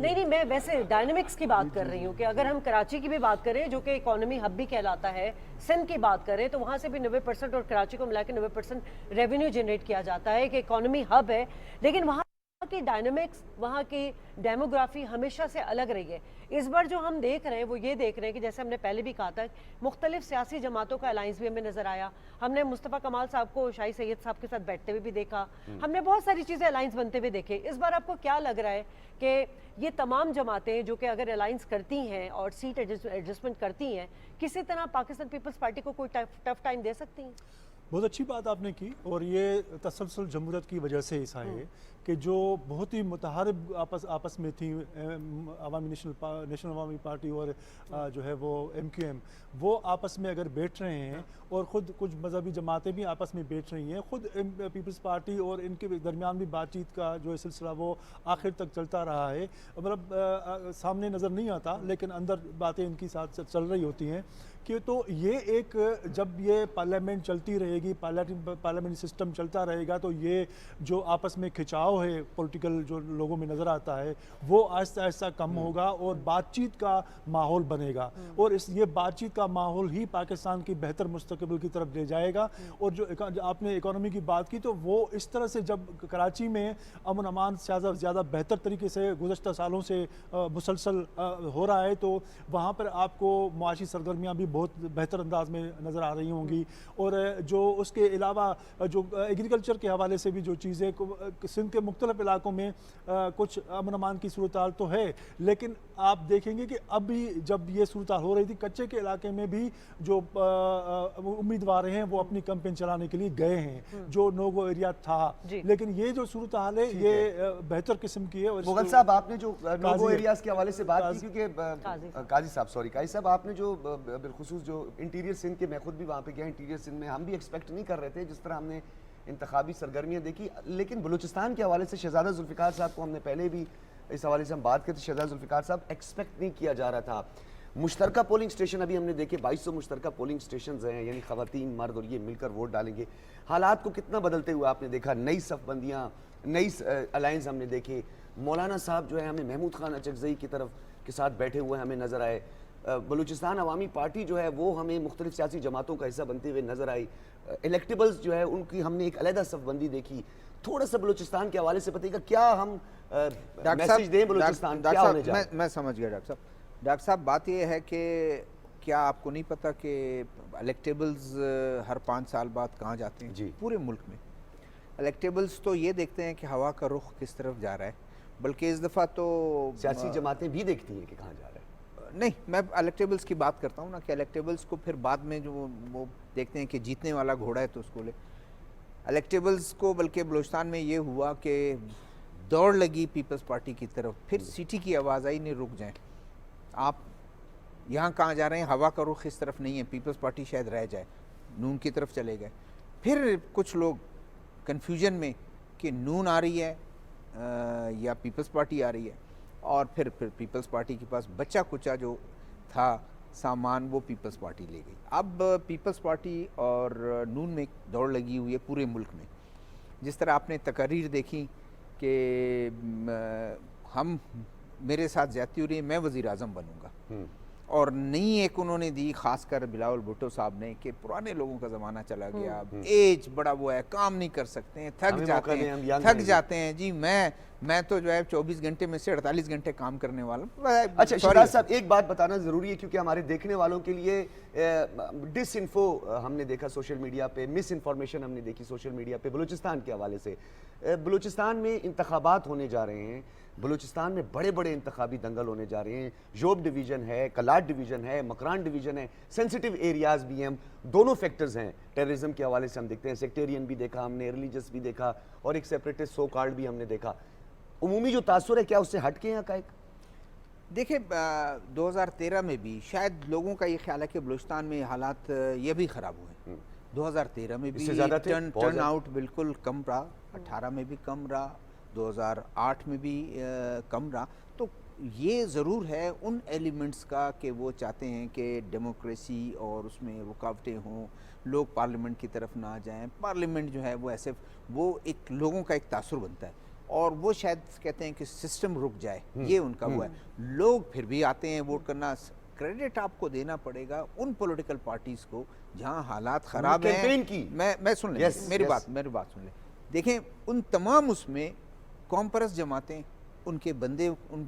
नहीं, मैं वैसे डायनामिक्स की बात कर रही हूँ कि अगर हम कराची की भी बात करें जो कि इकोनॉमी हब भी कहलाता है, सिंध की बात करें तो वहाँ से भी 90% और कराची को मिला के 90% रेवेन्यू जनरेट किया जाता है कि इकोनॉमी हब है। लेकिन वहाँ की डायनामिक्स, वहाँ की डेमोग्राफी हमेशा से अलग रही है। इस बार जो हम देख रहे हैं वो ये देख रहे हैं कि जैसे हमने पहले भी कहा था, मुख्तलिफ सियासी जमातों का अलायंस भी हमें नजर आया। हमने मुस्तफ़ा कमाल साहब को शाही सैयद साहब के साथ बैठते हुए भी देखा, हमने बहुत सारी चीज़ें अलायंस बनते हुए देखे। इस बार आपको क्या लग रहा है कि ये तमाम जमातें जो कि अगर अलायंस करती हैं और सीट एडजस्टमेंट करती हैं, किसी तरह पाकिस्तान पीपल्स पार्टी को कोई टफ टाइम दे सकती हैं? बहुत अच्छी बात आपने की, और ये तसलसल जमहूरियत की वजह से ऐसा है कि जो बहुत ही मुतहारिब आपस में थी अवामी नेशनल अवामी पार्टी और जो है वो MQM, वो आपस में अगर बैठ रहे हैं और ख़ुद कुछ मजहबी जमातें भी आपस में बैठ रही हैं, ख़ुद पीपल्स पार्टी और इनके दरमियान भी बातचीत का जो सिलसिला वो आखिर तक चलता रहा है। मतलब सामने नज़र नहीं आता लेकिन अंदर बातें इनकी साथ चल रही होती हैं कि तो ये एक जब ये पार्लियामेंट चलती रहेगी, पार्लियामेंट सिस्टम चलता रहेगा, तो ये जो आपस में खिंचाव है पॉलिटिकल जो लोगों में नज़र आता है वो आहिस्ता आहिस्ता कम होगा और बातचीत का माहौल बनेगा, और ये बातचीत का माहौल ही पाकिस्तान की बेहतर मुस्तकबिल की तरफ ले जाएगा। और जो आपने इकोनॉमी की बात की, तो वो इस तरह से जब कराची में अमन अमान ज़्यादा बेहतर तरीके से गुज़श्ता सालों से मुसलसल हो रहा है, तो वहाँ पर आपको मुआशी सरगर्मियाँ भी बहुत बेहतर अंदाज में नज़र आ रही होंगी। और जो उसके अलावा जो एग्रीकल्चर के हवाले से भी जो चीज़ें सिंध के मुख्तलिफ इलाकों में कुछ अमन अमान की सूरत हाल तो है, लेकिन आप देखेंगे कि अभी जब ये सूरत हाल हो रही थी, कच्चे के इलाके में भी जो उम्मीदवार हैं वो अपनी कैंपेन चलाने के लिए गए हैं, जो नोगो एरिया था। लेकिन ये जो सूरत हाल है ये बेहतर किस्म की है। और मुगल साहब, आपने जो नोगो एरियाज के हवाले से बात की, क्योंकि काजी साहब आपने जो बिलखुसूस जो इंटीरियर सिंध के, मैं खुद भी वहाँ पे गया इंटीरियर सिंध में, हम भी एक्सपेक्ट नहीं कर रहे थे जिस तरह हमने इंतखाबी सरगर्मियाँ देखी। लेकिन बलूचिस्तान के हवाले से शहजादा जुल्फ़िकार साहब को हमने पहले भी इस हवाले से हम बात करते, शहजादा जुल्फ़िकार साहब एक्सपेक्ट नहीं किया जा रहा था। मुश्तरका पोलिंग स्टेशन अभी हमने देखे 2200 मुश्तरका पोलिंग स्टेशन हैं, यानी ख़वातीन मर्द और ये मिलकर वोट डालेंगे। हालात को कितना बदलते हुए आपने देखा, नई सफ़बंदियाँ, नई अलायंस हमने देखे। मौलाना साहब जो है हमें महमूद खान अचकज़ई की तरफ के साथ बैठे हुए हमें नज़र आए। बलूचिस्तान अवामी पार्टी जो है वो हमें मुख्तलिफ सियासी जमातों का हिस्सा बनते हुए नज़र आई। इलेक्टेबल्स जो है उनकी हमने एक अलहदा सफ़बंदी देखी। थोड़ा सा बलूचिस्तान के हवाले से बताइएगा, क्या हम मैसेज दें बलूचिस्तान, क्या होने जा रहा है? मैं समझ गया डॉक्टर साहब। बात यह है कि क्या आपको नहीं पता कि इलेक्टेबल्स हर 5 साल बाद कहाँ जाते हैं? जी, पूरे मुल्क में इलेक्टेबल्स तो ये देखते हैं कि हवा का रुख किस तरफ जा रहा है, बल्कि इस दफ़ा तो सियासी जमातें भी देखती हैं कि कहाँ जा रहा है। नहीं, मैं इलेक्टेबल्स की बात करता हूँ ना, कि इलेक्टेबल्स को फिर बाद में जो वो देखते हैं कि जीतने वाला घोड़ा है तो उसको ले। इलेक्टेबल्स को बल्कि बलूचिस्तान में ये हुआ कि दौड़ लगी पीपल्स पार्टी की तरफ, फिर सिटी की आवाज़ आई नहीं रुक जाएं, आप यहाँ कहाँ जा रहे हैं, हवा का रुख इस तरफ नहीं है, पीपल्स पार्टी शायद रह जाए, नून की तरफ चले गए। फिर कुछ लोग कन्फ्यूजन में कि नून आ रही है या पीपल्स पार्टी आ रही है, और फिर पीपल्स पार्टी के पास बच्चा कुचा जो था सामान वो पीपल्स पार्टी ले गई। अब पीपल्स पार्टी और नून में दौड़ लगी हुई है पूरे मुल्क में। जिस तरह आपने तकारीर देखी कि हम मेरे साथ ज्यादती हो रही है, मैं वज़ीर आज़म बनूंगा, और नई एक उन्होंने दी खासकर बिलावल भुट्टो साहब ने कि पुराने लोगों का ज़माना चला गया, एज बड़ा वो है, काम नहीं कर सकते हैं, थक जाते हैं जी। मैं तो जो है 24 घंटे में से 48 घंटे काम करने वाला। अच्छा शहजाद साहब, एक बात बताना ज़रूरी है क्योंकि हमारे देखने वालों के लिए डिसइंफो हमने देखा सोशल मीडिया पे, मिस इन्फॉर्मेशन हमने देखी सोशल मीडिया पे बलूचिस्तान के हवाले से। बलूचिस्तान में इंतखाबात होने जा रहे हैं, बलूचिस्तान में बड़े बड़े इंतखाबी दंगल होने जा रहे हैं। जोब डिवीज़न है, कलाट डिवीज़न है, मकरान डिवीज़न है, सेंसिटिव एरियाज़ भी हैं। दोनों फैक्टर्स हैं टेररिज्म के हवाले से, हम देखते हैं सेक्टेरियन भी देखा हमने, रिलीजियस भी देखा, और एक सेपरेटिस्ट सो कॉल्ड भी हमने देखा। उमूमी जो तासुर है क्या उससे हट के यहाँ का एक देखिए 2013 में भी शायद लोगों का ये ख्याल है कि बलूचिस्तान में हालात ये भी ख़राब हुए। 2013 में भी टर्न आउट बिल्कुल कम रहा, 18 में भी कम रहा, 2008 में भी कम रहा। तो ये ज़रूर है उन एलिमेंट्स का कि वो चाहते हैं कि डेमोक्रेसी और उसमें रुकावटें हों, लोग पार्लियामेंट की तरफ ना जाएं। पार्लियामेंट जो है वो ऐसे वो एक लोगों का एक तासुर बनता है, और वो शायद कहते हैं कि सिस्टम रुक जाए, ये उनका वो है। लोग फिर भी आते हैं वोट करना। क्रेडिट आपको देना पड़ेगा उन पॉलिटिकल पार्टीज़ को जहां हालात ख़राब हैं। मैं सुन लें, मेरी बात सुन लें। देखें उन तमाम उसमें कॉम्परस जमातें, उन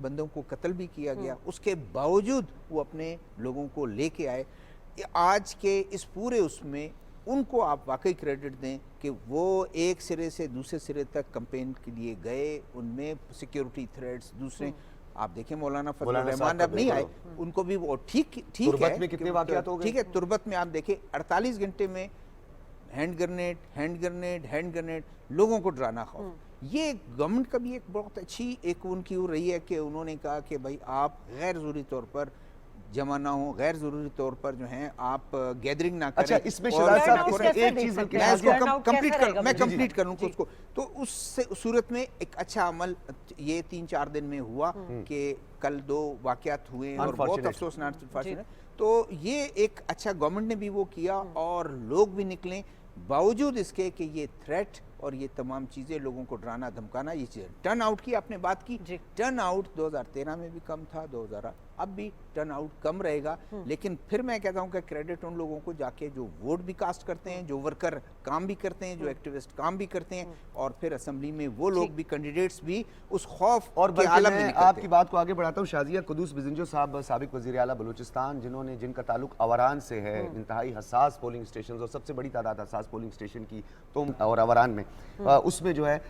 बंदों को कत्ल भी किया गया, उसके बावजूद वो अपने लोगों को लेके आए। आज के इस पूरे उसमें उनको आप वाकई क्रेडिट दें कि वो एक सिरे से दूसरे सिरे तक कैंपेन के लिए गए। उनमें सिक्योरिटी थ्रेट्स दूसरे आप देखें, मौलाना फजलुर रहमान अब नहीं आए, उनको भी वो ठीक है। कितने वाक़यात हो गए? ठीक है, तुर्बत में आप देखें 48 घंटे में हैंड ग्रेनेड, लोगों को डराना खौफ। ये गवर्नमेंट का भी एक बहुत अच्छी एक उनकी वो रही है कि उन्होंने कहा कि भाई आप गैर ज़रूरी तौर पर जमा ना हो, गैर जरूरी तौर पर जो है आप गैदरिंग ना करें। अच्छा, इसमें शहजाद साहब एक चीज मैं कंप्लीट करूं उसको, तो उस सूरत में एक अच्छा अमल ये 3-4 दिन में हुआ कि कल 2 वाकयात हुए और बहुत अफसोसनाक, तो ये एक अच्छा गवर्नमेंट ने भी वो किया और लोग भी निकले बावजूद इसके कि ये थ्रेट और ये तमाम चीज़ें लोगों को डराना धमकाना, ये चीज़ें। टर्न आउट की आपने बात की, टर्न आउट 2013 में भी कम था, 2000 अब भी टर्न आउट कम रहेगा, लेकिन फिर मैं कहता हूं कि क्रेडिट उन लोगों को जाके जो वोट भी कास्ट करते हैं, जो वर्कर काम भी करते हैं, जो एक्टिविस्ट काम भी करते हैं, और फिर असेंबली में वो लोग भी, कैंडिडेट्स भी उस खौफ और के आलम में निकलते हैं। आपकी बात को आगे बढ़ाता हूं। शाजिया कुदूस बिजंजो साहब, साबिक वज़ीर आला बलूचिस्तान, जिनका ताल्लुक अवरान से है, इंतहाई हसास पोलिंग स्टेशन और सबसे बड़ी तादाद हसास पोलिंग स्टेशन की तो और अवरान में उसमें जो है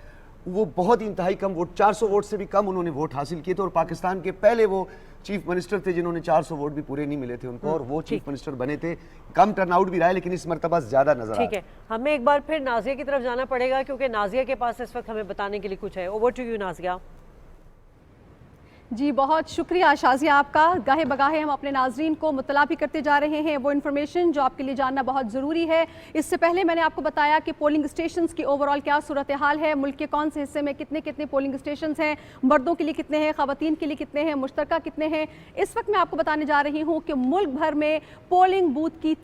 वो बहुत ही इंतहाई कम वोट, 400 वोट से भी कम उन्होंने वोट हासिल किए थे, और पाकिस्तान के पहले वो चीफ मिनिस्टर थे जिन्होंने 400 वोट भी पूरे नहीं मिले थे उनको, और वो चीफ मिनिस्टर बने थे। कम टर्नआउट भी रहा है, लेकिन इस मरतबा ज्यादा नजर आ रहा है। ठीक है, हमें एक बार फिर नाजिया की तरफ जाना पड़ेगा, क्योंकि नाजिया के पास इस वक्त हमें बताने के लिए कुछ है। Over to you Nazia. जी बहुत शुक्रिया शाजिया आपका। गाहे बगाहे हम अपने नाजरीन को मुतला भी करते जा रहे हैं वो इन्फॉर्मेशन जो आपके लिए जानना बहुत ज़रूरी है। इससे पहले मैंने आपको बताया कि पोलिंग स्टेशंस की ओवरऑल क्या सूरत हाल है, मुल्क के कौन से हिस्से में कितने कितने पोलिंग स्टेशंस हैं, मर्दों के लिए कितने हैं, ख़वातीन के लिए कितने हैं, मुश्तरका कितने हैं। इस वक्त मैं आपको बताने जा रही हूँ कि मुल्क भर में पोलिंग बूथ की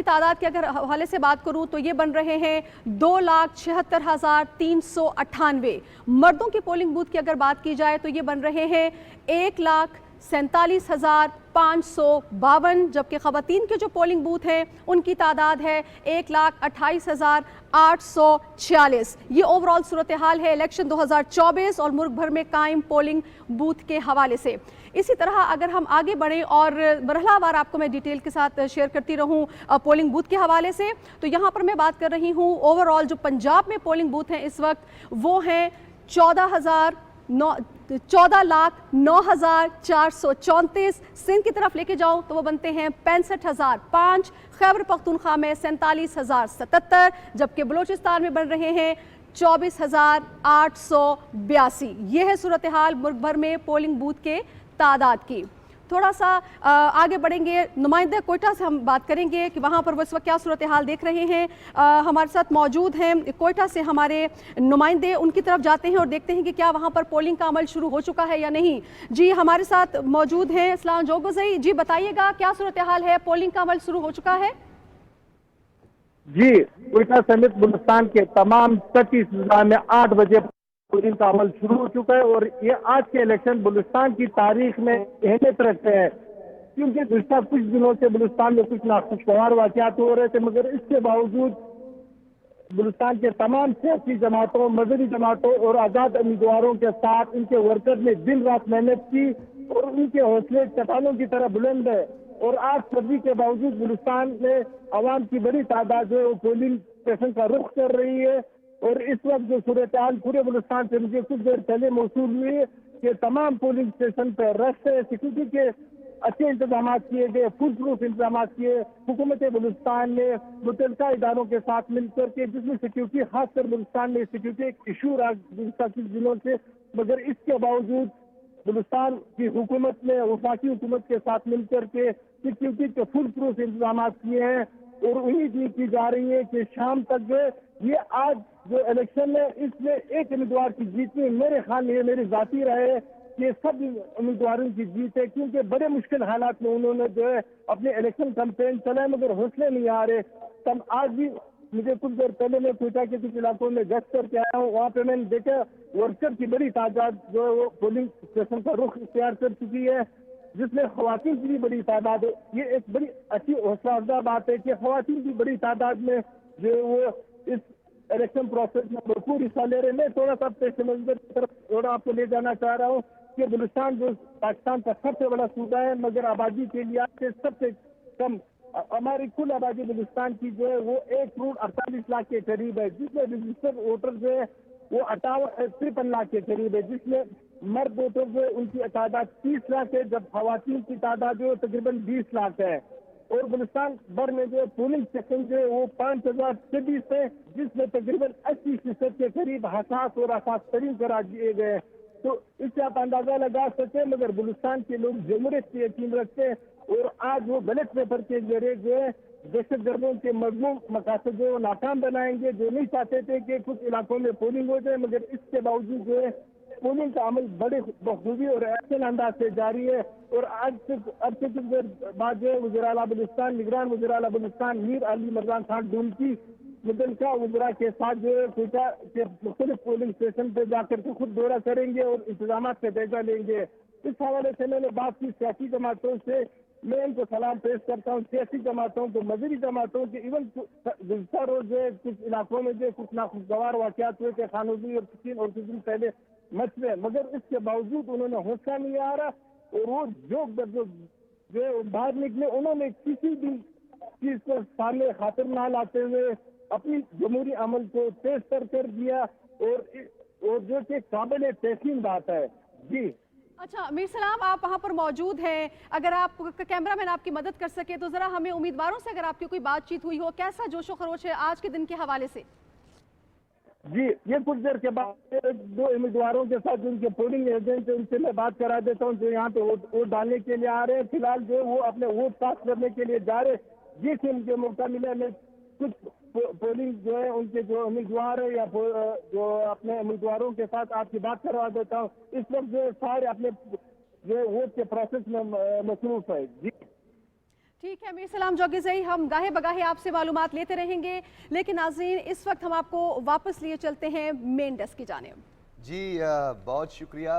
तादाद के अगर हवाले से बात करूं तो ये बन रहे हैं 2,76,398। मर्दों के पोलिंग बूथ की अगर बात की जाए तो ये बन रहे हैं 1,47,552, जबकि ख़वातीन के जो पोलिंग बूथ हैं उनकी तादाद है 1,28,846। ये ओवरऑल सूरत हाल है इलेक्शन 2024 और मुल्क भर में कायम पोलिंग बूथ के हवाले से। इसी तरह अगर हम आगे बढ़ें और मरहलावार आपको मैं डिटेल के साथ शेयर करती रहूं पोलिंग बूथ के हवाले से, तो यहाँ पर मैं बात कर रही हूँ ओवरऑल जो पंजाब में पोलिंग बूथ हैं इस वक्त वो हैं 14,09,434। सिंध की तरफ लेके जाऊं तो वो बनते हैं 65,005। खैबर पख्तूनख्वा में 47,077, जबकि बलोचिस्तान में बन रहे हैं 24,882। ये है सूरत हाल मुल्क भर में पोलिंग बूथ के तादाद की। थोड़ा सा आगे बढ़ेंगे, नुमाइंदे कोयटा से हम बात करेंगे कि वहाँ पर वो इस वक्त क्या सूरत हाल देख रहे हैं। हमारे साथ मौजूद हैं कोयटा से हमारे नुमाइंदे, उनकी तरफ जाते हैं और देखते हैं कि क्या वहाँ पर पोलिंग का अमल शुरू हो चुका है या नहीं। जी हमारे साथ मौजूद हैं इस्लाम जोगोज़ई, जी बताइएगा क्या सूरत हाल है, पोलिंग का अमल शुरू हो चुका है? जी कोयटा समेत बलूचिस्तान के तमाम 33 जिला में 8 बजे पोलिंग का अमल शुरू हो चुका है, और ये आज के इलेक्शन बलूचिस्तान की तारीख में अहमियत रखते हैं, क्योंकि पिछले कुछ दिनों से बलूचिस्तान में कुछ नाखुशगवार वाक़यात हो रहे थे, मगर इसके बावजूद बलूचिस्तान के तमाम सियासी जमातों, मजहबी जमातों और आज़ाद उम्मीदवारों के साथ इनके वर्कर ने दिन रात मेहनत की और उनके हौसले चट्टानों की तरह बुलंद है। और आज सर्दी के बावजूद बलूचिस्तान में आवाम की बड़ी तादाद जो है वो पोलिंग स्टेशन का रुख कर रही है। और इस वक्त जो सूरत हाल पूरे बलूचिस्तान से मुझे कुछ देर पहले मौसूल हुई है कि तमाम पोलिंग स्टेशन पर रश है, सिक्योरिटी के अच्छे इंतजाम किए गए, फुल प्रूफ इंतजाम किए हुकूमत बलूचिस्तान ने मुतल्लिका इदारों के साथ मिलकर के, जिसमें सिक्योरिटी खासकर बलूचिस्तान में सिक्योरिटी एक इशू रहा गुज़श्ता कुछ दिनों से, मगर इसके बावजूद बलूचिस्तान की हुकूमत ने वफाकी हुकूमत के साथ मिलकर के सिक्योरिटी के फुल प्रूफ इंतजाम किए हैं। और उम्मीद ये की जा रही है कि शाम तक ये आज जो इलेक्शन है इसमें एक उम्मीदवार की जीत नहीं, मेरे ख्याल में मेरी जाती रहे कि सब उम्मीदवारों की जीत है, क्योंकि बड़े मुश्किल हालात में उन्होंने जो है अपने इलेक्शन कैंपेन चलाए, मगर हौसले नहीं आ रहे। तब आज भी मुझे कुछ देर पहले मैं कोयटा के कुछ इलाकों में गश्त करके आया हूँ, वहाँ पे मैंने देखा वर्कर की बड़ी तादाद जो है वो पोलिंग स्टेशन का रुख इख्तियार कर चुकी है, जिसमें खवातीन की भी बड़ी तादाद है। ये एक बड़ी अच्छी हौसला अफजा बात है कि खवातीन की बड़ी तादाद में जो है वो इस इलेक्शन प्रोसेस में भरपूर हिस्सा ले रहे हैं। मैं थोड़ा सा पेश मंजर की तरफ थोड़ा आपको ले जाना चाह रहा हूँ कि बलूचिस्तान जो पाकिस्तान का सबसे बड़ा सूबा है, मगर आबादी के लिहाज से सबसे कम, हमारी कुल आबादी बलूचिस्तान की जो है वो 1,48 लाख के करीब है, जिसमें रजिस्टर्ड वोटर जो है वो 53 लाख के करीब है, जिसमें मर्द वोटर जो है उनकी तादाद 30 लाख है, जब खवातीन की तादाद जो है तकरीबन 20 लाख है। और बलुस्तान भर में जो पोलिंग स्टेशन जो है वो 5026 है, जिसमें तकरीबन 80% के करीब हसास और हसास तरीन करार दिए गए। तो इससे आप अंदाजा लगा सकते, मगर बलुस्तान के लोग जमहूरियत पे यकीन रखते हैं और आज वो बैलेट पेपर के जरिए जो है दहशत गर्दों के मजमूम मकासद जो नाकाम बनाएंगे, जो नहीं चाहते थे कि कुछ इलाकों में पोलिंग हो जाए, मगर इसके बावजूद जो है पोलिंग का अमल बड़े बखूबी और अच्छे अंदाज से जारी है। और आज से अब से कुछ देर बाद जो है वज़ीर आला बलूचिस्तान, निगरान वज़ीर आला बलूचिस्तान मीर अली मरजान खान डुमकी मुतल्लिका वज़रा के साथ जो है कोयटा के मुख्तलिफ पोलिंग स्टेशन पे जाकर के खुद दौरा करेंगे और इंतजाम का जायजा लेंगे। इस हवाले से मैंने बात की सियासी जमातों से, मैं इनको सलाम पेश करता हूँ, सियासी जमातों को, मजहबी जमातों के। इवन गुज़श्ता रोज जो है कुछ इलाकों में जो कुछ नाखुशगवार वाक़यात हुए थे, खानोजी और कुछ दिन पहले मसले, मगर इसके बावजूद उन्होंने हौसला नहीं आ रहा और वो जो बाहर निकले, उन्होंने किसी भी चीज को सामने खातिर ना लाते हुए अपनी जमहूरी अमल को तेज कर दिया और जो कि काबिल तहसीन बात है। जी अच्छा मीर सलाम, आप वहाँ पर मौजूद हैं, अगर आप कैमरामैन आपकी मदद कर सके तो ज़रा हमें उम्मीदवारों से अगर आपकी कोई बातचीत हुई हो, कैसा जोशो खरोश है आज के दिन के हवाले से? जी, ये कुछ देर के बाद दो उम्मीदवारों के साथ जिनके पोलिंग एजेंट है उनसे मैं बात करा देता हूँ, जो यहाँ पे वोट डालने के लिए आ रहे हैं। फिलहाल जो वो अपने वोट कास्ट करने के लिए जा रहे हैं, जिस उनके मौका मिला मैं कुछ पोलिंग जो है उनके जो उम्मीदवार है या जो अपने उम्मीदवारों के साथ आपकी बात करवा देता हूँ। इस वक्त जो सारे अपने जो वोट के प्रोसेस में मसरूफ है। जी ठीक है मीर सलाम जोगिज़ई, हम गाहे बगाहे आपसे मालूमात लेते रहेंगे, लेकिन नाज़रीन इस वक्त हम आपको वापस लिए चलते हैं मेन डेस्क की जानिब। जी बहुत शुक्रिया।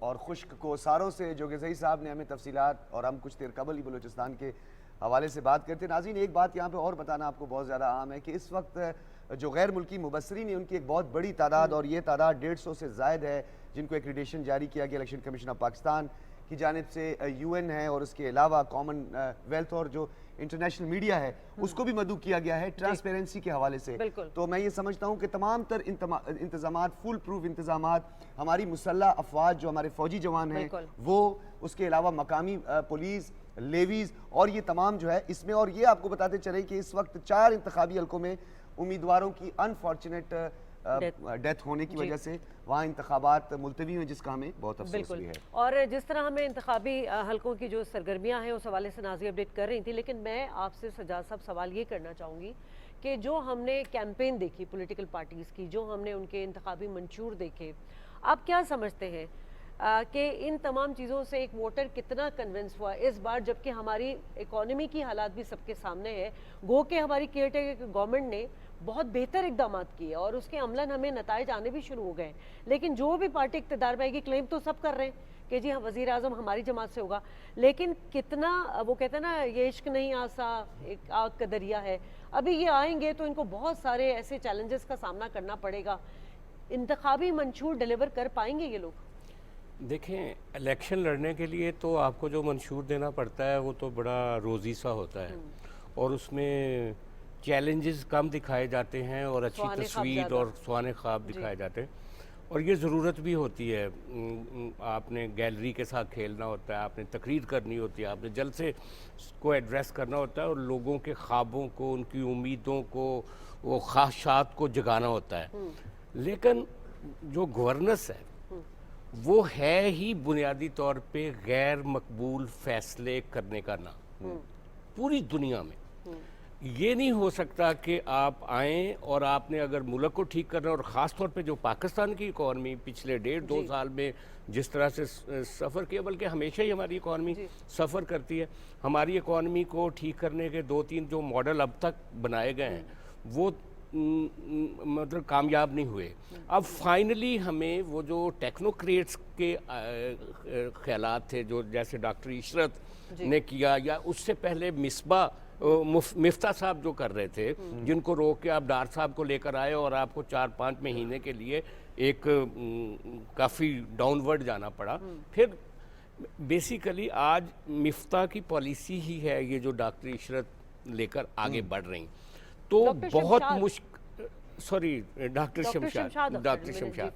और खुश्क कोसारों से जोगिज़ई साहब ने हमें तफसीलात और हम कुछ देर कबल ही बलूचिस्तान के हवाले से बात करते हैं। नाज़रीन एक बात यहाँ पे और बताना आपको बहुत ज़्यादा आम है कि इस वक्त जो गैर मुल्की मुबसरीन है उनकी एक बहुत बड़ी तादाद, और ये तादाद 150 से ज़ायद है, जिनको एक्रीडेशन जारी किया गया इलेक्शन कमीशन ऑफ पाकिस्तान की जानिब से, UN है और उसके अलावा कॉमनवेल्थ और जो इंटरनेशनल मीडिया है उसको भी मदऊ किया गया है ट्रांसपेरेंसी के हवाले से। तो मैं ये समझता हूँ कि तमाम तर इंतजामात, फुल प्रूफ इंतजामात, हमारी मुसल्ह अफवाज जो हमारे फौजी जवान हैं वो, उसके अलावा मकामी पुलिस, लेवीज और ये तमाम जो है इसमें। और ये आपको बताते चले कि इस वक्त 4 इंतखाबी हलकों में उम्मीदवारों की अनफॉर्चुनेट डेथ होने की वजह से वहाँ इंतखाबात मुलतवी हुए, जिसका हमें बहुत अफसोस भी है। और जिस तरह हमें इंतखाबी हलकों की जो सरगर्मियाँ हैं उस हवाले से नाज़ी अपडेट कर रही थी, लेकिन मैं आपसे सजाद साहब सवाल ये करना चाहूँगी कि जो हमने कैंपेन देखी पॉलिटिकल पार्टीज़ की, जो हमने उनके इंतखाबी मंशूर देखे, आप क्या समझते हैं कि इन तमाम चीज़ों से एक वोटर कितना कन्विंस हुआ इस बार, जबकि हमारी इकॉनमी की हालात भी सबके सामने है? गो के हमारी केयरटेकर गवर्नमेंट ने बहुत बेहतर इकदाम किए और उसके अमलन हमें नताइज आने भी शुरू हो गए, लेकिन जो भी पार्टी इक़्तिदार में आएगी क्लेम तो सब कर रहे हैं कि जी हाँ वज़ीर आज़म हमारी जमात से होगा, लेकिन कितना, वो कहते हैं ना ये इश्क नहीं आसा एक आग का दरिया है, अभी ये आएंगे तो इनको बहुत सारे ऐसे चैलेंजेस का सामना करना पड़ेगा। इंतखाबी मंशूर डिलीवर कर पाएंगे ये लोग? देखें, इलेक्शन लड़ने के लिए तो आपको जो मंशूर देना पड़ता है वो तो बड़ा रोज़ी सा होता है और उसमें चैलेंजेस कम दिखाए जाते हैं और अच्छी तस्वीर और सुहाने ख्वाब दिखाए जाते हैं, और ये ज़रूरत भी होती है। आपने गैलरी के साथ खेलना होता है, आपने तकरीर करनी होती है, आपने जलसे को एड्रेस करना होता है और लोगों के ख्वाबों को, उनकी उम्मीदों को, वो ख्वाहिशात को जगाना होता है। लेकिन जो गवर्नेंस है वो है ही बुनियादी तौर पे गैर मकबूल फैसले करने का नाम पूरी दुनिया में। ये नहीं हो सकता कि आप आएँ और आपने अगर मुल्क को ठीक करना, और ख़ास तौर पे जो पाकिस्तान की इकॉनमी पिछले 1.5-2 साल में जिस तरह से सफ़र किया, बल्कि हमेशा ही हमारी इकॉनमी सफ़र करती है, हमारी इकॉनमी को ठीक करने के 2-3 जो मॉडल अब तक बनाए गए हैं वो मतलब कामयाब नहीं हुए। अब फाइनली हमें वो जो टेक्नोक्रेट्स के ख्यालात थे, जो जैसे डॉक्टर इशरत ने किया या उससे पहले मिफ्ता साहब जो कर रहे थे, जिनको रोक के आप डार साहब को लेकर आए और आपको 4-5 महीने के लिए एक काफ़ी डाउनवर्ड जाना पड़ा। फिर बेसिकली आज मिफ्ता की पॉलिसी ही है ये जो डॉक्टर इशरत लेकर आगे बढ़ रही, तो बहुत sorry doctor Shamshad, doctor Shamshad,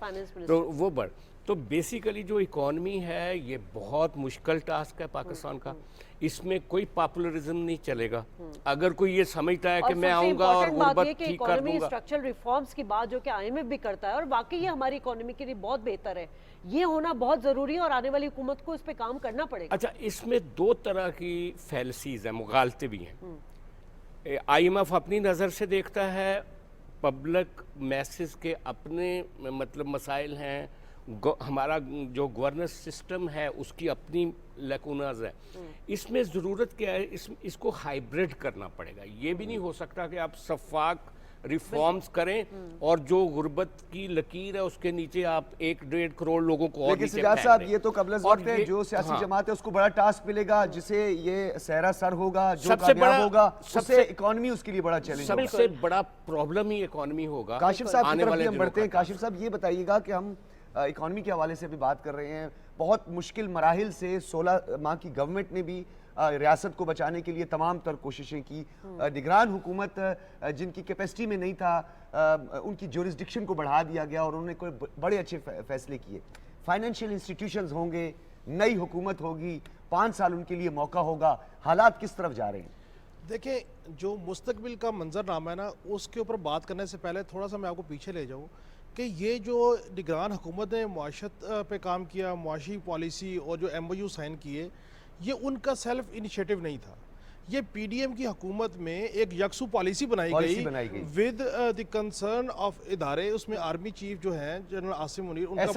तो वो बढ़, तो बेसिकली जो इकॉनमी है ये बहुत मुश्किल टास्क है पाकिस्तान का, इसमें कोई पॉपुलरिज्म नहीं चलेगा। अगर कोई ये समझता है कि मैं आऊंगा और गुर्बत ठीक कर दूंगा। स्ट्रक्चरल रिफॉर्म्स की बात जो कि आईएमएफ भी करता है और वाकई ये हमारी इकोनॉमी के लिए बहुत बेहतर है, ये होना बहुत जरूरी है और आने वाली हुकूमत को इस पे काम करना पड़ेगा। अच्छा, इसमें दो तरह की फैलसीज है, मुगालते भी हैं। आईएमएफ अपनी नज़र से देखता है, पब्लिक मैसेज के अपने मतलब मसाइल हैं, हमारा जो गवर्नेंस सिस्टम है उसकी अपनी लैकूनाज है। इसमें ज़रूरत क्या है, इसको हाइब्रिड करना पड़ेगा। ये भी नहीं हो सकता कि आप शफाक रिफॉर्म्स करें और जो गुर्बत की लकीर है उसके नीचे आप 1-1.5 करोड़ लोगों को और नीचे फेंक साहब दें। ये तो कबल वक्त है, जो सियासी जमात है उसको बड़ा टास्क मिलेगा, जिसे ये सहरा सर होगा, जो सबसे कामयाब बड़ा होगा उससे इकोनॉमी उसके लिए बड़ा चैलेंज होगा। सबसे बड़ा प्रॉब्लम ही इकोनॉमी होगा। काशिफ साहब की आने तरफ वाले भी हम दिनों बढ़ते हैं। का। काशिफ साहब ये बताइएगा कि हम इकोनॉमी के हवाले से भी बात कर रहे हैं, बहुत मुश्किल मराहिल से 16 माह की गवर्नमेंट ने भी रियासत को बचाने के लिए तमाम तर कोशिशें की। निगरान हुकूमत जिनकी कैपेसिटी में नहीं था, उनकी जुरिस्डिक्शन को बढ़ा दिया गया और उन्होंने कोई बड़े अच्छे फैसले किए। फाइनेंशियल इंस्टीट्यूशंस होंगे, नई हुकूमत होगी, 5 साल उनके लिए मौका होगा, हालात किस तरफ जा रहे हैं? देखिए, जो मुस्तकबिल का मंजरनामा है ना, उसके ऊपर बात करने से पहले थोड़ा सा मैं आपको पीछे ले जाऊँ कि ये जो निगरान हुकूमत ने मुआशत पे काम किया, मुआशी पॉलिसी और जो MOU साइन किए, ये उनका सेल्फ इनिशिएटिव नहीं था। ये PDM की हुकूमत में एक यकसू पॉलिसी बनाई गई विद द कंसर्न ऑफ इदारे। उसमें आर्मी चीफ जो हैं जनरल आसिम मुनीर, उनका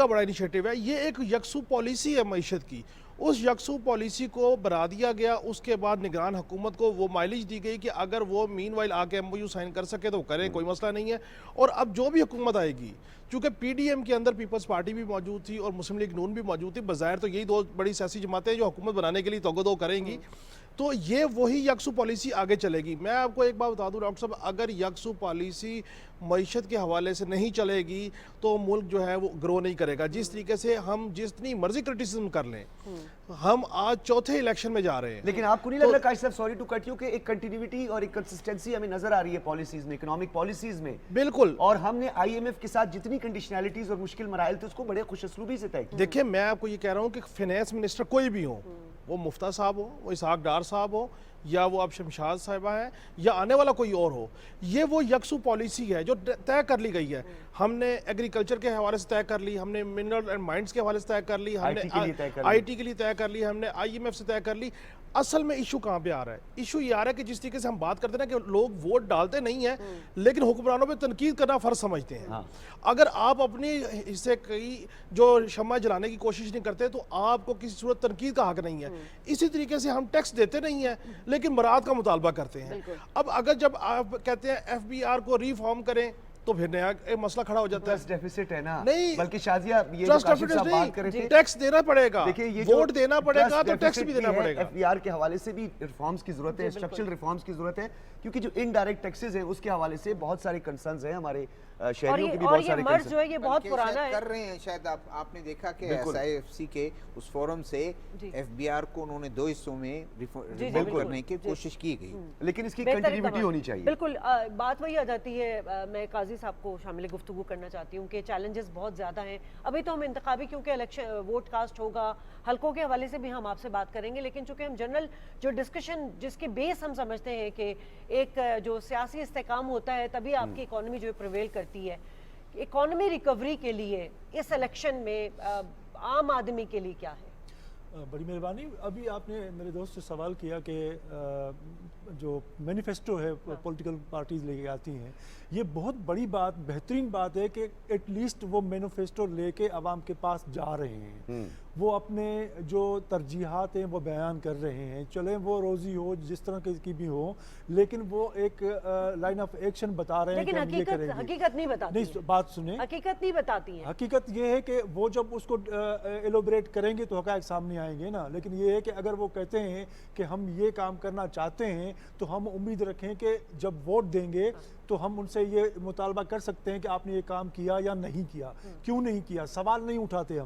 बड़ा इनिशिएटिव है। ये एक यकसू पॉलिसी है मईशत की। उस यकसू पॉलिसी को बढ़ा दिया गया। उसके बाद निगरान हुकूमत को वो माइलेज दी गई कि अगर वो मीनवाइल आके MOU साइन कर सके तो वो करें, कोई मसला नहीं है। और अब जो भी हुकूमत आएगी, चूँकि PDM के अंदर पीपल्स पार्टी भी मौजूद थी और मुस्लिम लीग नून भी मौजूद थी, बज़ाहिर तो यही दो बड़ी सियासी जमातें जो हुकूमत बनाने के लिए तोगो-दो करेंगी, तो ये वही यकसू पॉलिसी आगे चलेगी। मैं आपको एक बात बता दूं डॉक्टर साहब, अगर यकसू पॉलिसी मईशत के हवाले से नहीं चलेगी तो मुल्क जो है वो ग्रो नहीं करेगा। जिस तरीके से हम जितनी मर्जी क्रिटिसिज्म कर लें, हम आज चौथे इलेक्शन में जा रहे हैं, लेकिन आपको नहीं लग रहा काशिफ साहब, सॉरी टू कट यू, कि एक कंटिन्यूटी और एक कंसिस्टेंसी हमें नजर आ रही है पॉलिसीज में, इकोनॉमिक पॉलिसीज में? बिल्कुल। और हमने IMF के साथ जितनी कंडीशनैलिटीज और मुश्किल मराइल थे उसको बड़े खुशअस्लूबी से तय किया। देखिए, मैं आपको ये कह रहा हूँ कि फाइनेंस मिनिस्टर कोई भी हो, वो मुफ्ता साहब हो, वो इसहाक डार साहब हो, या वो अब शमशाद साहिबा है, या आने वाला कोई और हो, ये वो यकसू पॉलिसी है जो तय कर ली गई है। हमने एग्रीकल्चर के हवाले से तय कर ली, हमने मिनरल एंड माइंस के हवाले से तय कर ली, हमने IT के लिए तय कर ली, हमने IMF से तय कर ली। असल में इशू कहाँ पे आ रहा है? इशू ये आ रहा है कि जिस तरीके से हम बात करते हैं ना कि लोग वोट डालते नहीं है, लेकिन हुक्मरानों पे तनकीद करना फर्ज समझते हैं। अगर आप अपने हिस्से की जो शम्मा जलाने की कोशिश नहीं करते तो आपको किसी सूरत तनकीद का हक नहीं है। इसी तरीके से हम टैक्स देते नहीं है लेकिन मराद का मुतालबा करते हैं। अब अगर जब आप कहते हैं FBR को रिफॉर्म करें तो फिर नया एक मसला खड़ा हो जाता है। डेफिसिट है ना? नहीं, बल्कि शाजिया ये जो काशिफ साहब बात कर रहे थे, टैक्स देना पड़ेगा। देखिए, ये वोट देना पड़ेगा तो टैक्स भी देना पड़ेगा। FBR के हवाले से भी रिफॉर्म्स की जरूरत है, स्ट्रक्चरल रिफॉर्म्स की जरूरत है, क्योंकि जो इनडायरेक्ट टैक्सेस हैं उसके हवाले से बहुत सारे कंसर्न्स हैं हमारे शहरियों के भी बहुत सारे मर्ज जो है ये बहुत पुराना है कर रहे हैं। शायद आपने देखा कि SIFC के उस फोरम से FBR को उन्होंने 2 हिस्सों में रिफॉर्म करने की कोशिश की गई, लेकिन इसकी कंटिन्यूटी होनी चाहिए। बिल्कुल, बात वही आ जाती है। मैं काजी साहब को शामिल गुफ्तगू करना चाहती हूँ कि चैलेंजेस बहुत ज़्यादा हैं। अभी तो हम इंतखाबी, क्योंकि इलेक्शन वोट कास्ट होगा, हल्कों के हवाले से भी हम आपसे बात करेंगे, लेकिन चूंकि हम जनरल जो डिस्कशन जिसके बेस हम समझते हैं कि एक जो सियासी इस्तेकाम होता है तभी आपकी इकोनॉमी जो प्रिवेल करती है। इकोनॉमी रिकवरी के लिए इस इलेक्शन में आम आदमी के लिए क्या है? बड़ी मेहरबानी। अभी आपने मेरे दोस्त से सवाल किया कि जो मैनिफेस्टो है पॉलिटिकल पार्टीज लेके आती हैं, ये बहुत बड़ी बात, बेहतरीन बात है कि एटलीस्ट वो मैनिफेस्टो लेके आवाम के पास जा रहे हैं, वो अपने जो तरजीहात हैं वो बयान कर रहे हैं। चले वो रोज़ी हो, जिस तरह की भी हो, लेकिन वो एक लाइन ऑफ एक्शन बता रहे हैं कि हम ये करेंगे। हकीकत नहीं बताती। नहीं, बात सुने, हकीकत नहीं बताती है। हकीकत ये है कि वो जब उसको एलोबरेट करेंगे तो हक़ाइक़ सामने आएंगे ना। लेकिन ये है कि अगर वो कहते हैं कि हम ये काम करना चाहते हैं तो हम उम्मीद रखें कि जब वोट देंगे तो हम उनसे ये मुतालबा कर सकते हैं कि आपने ये काम किया या नहीं किया, क्यों नहीं किया। सवाल नहीं उठाते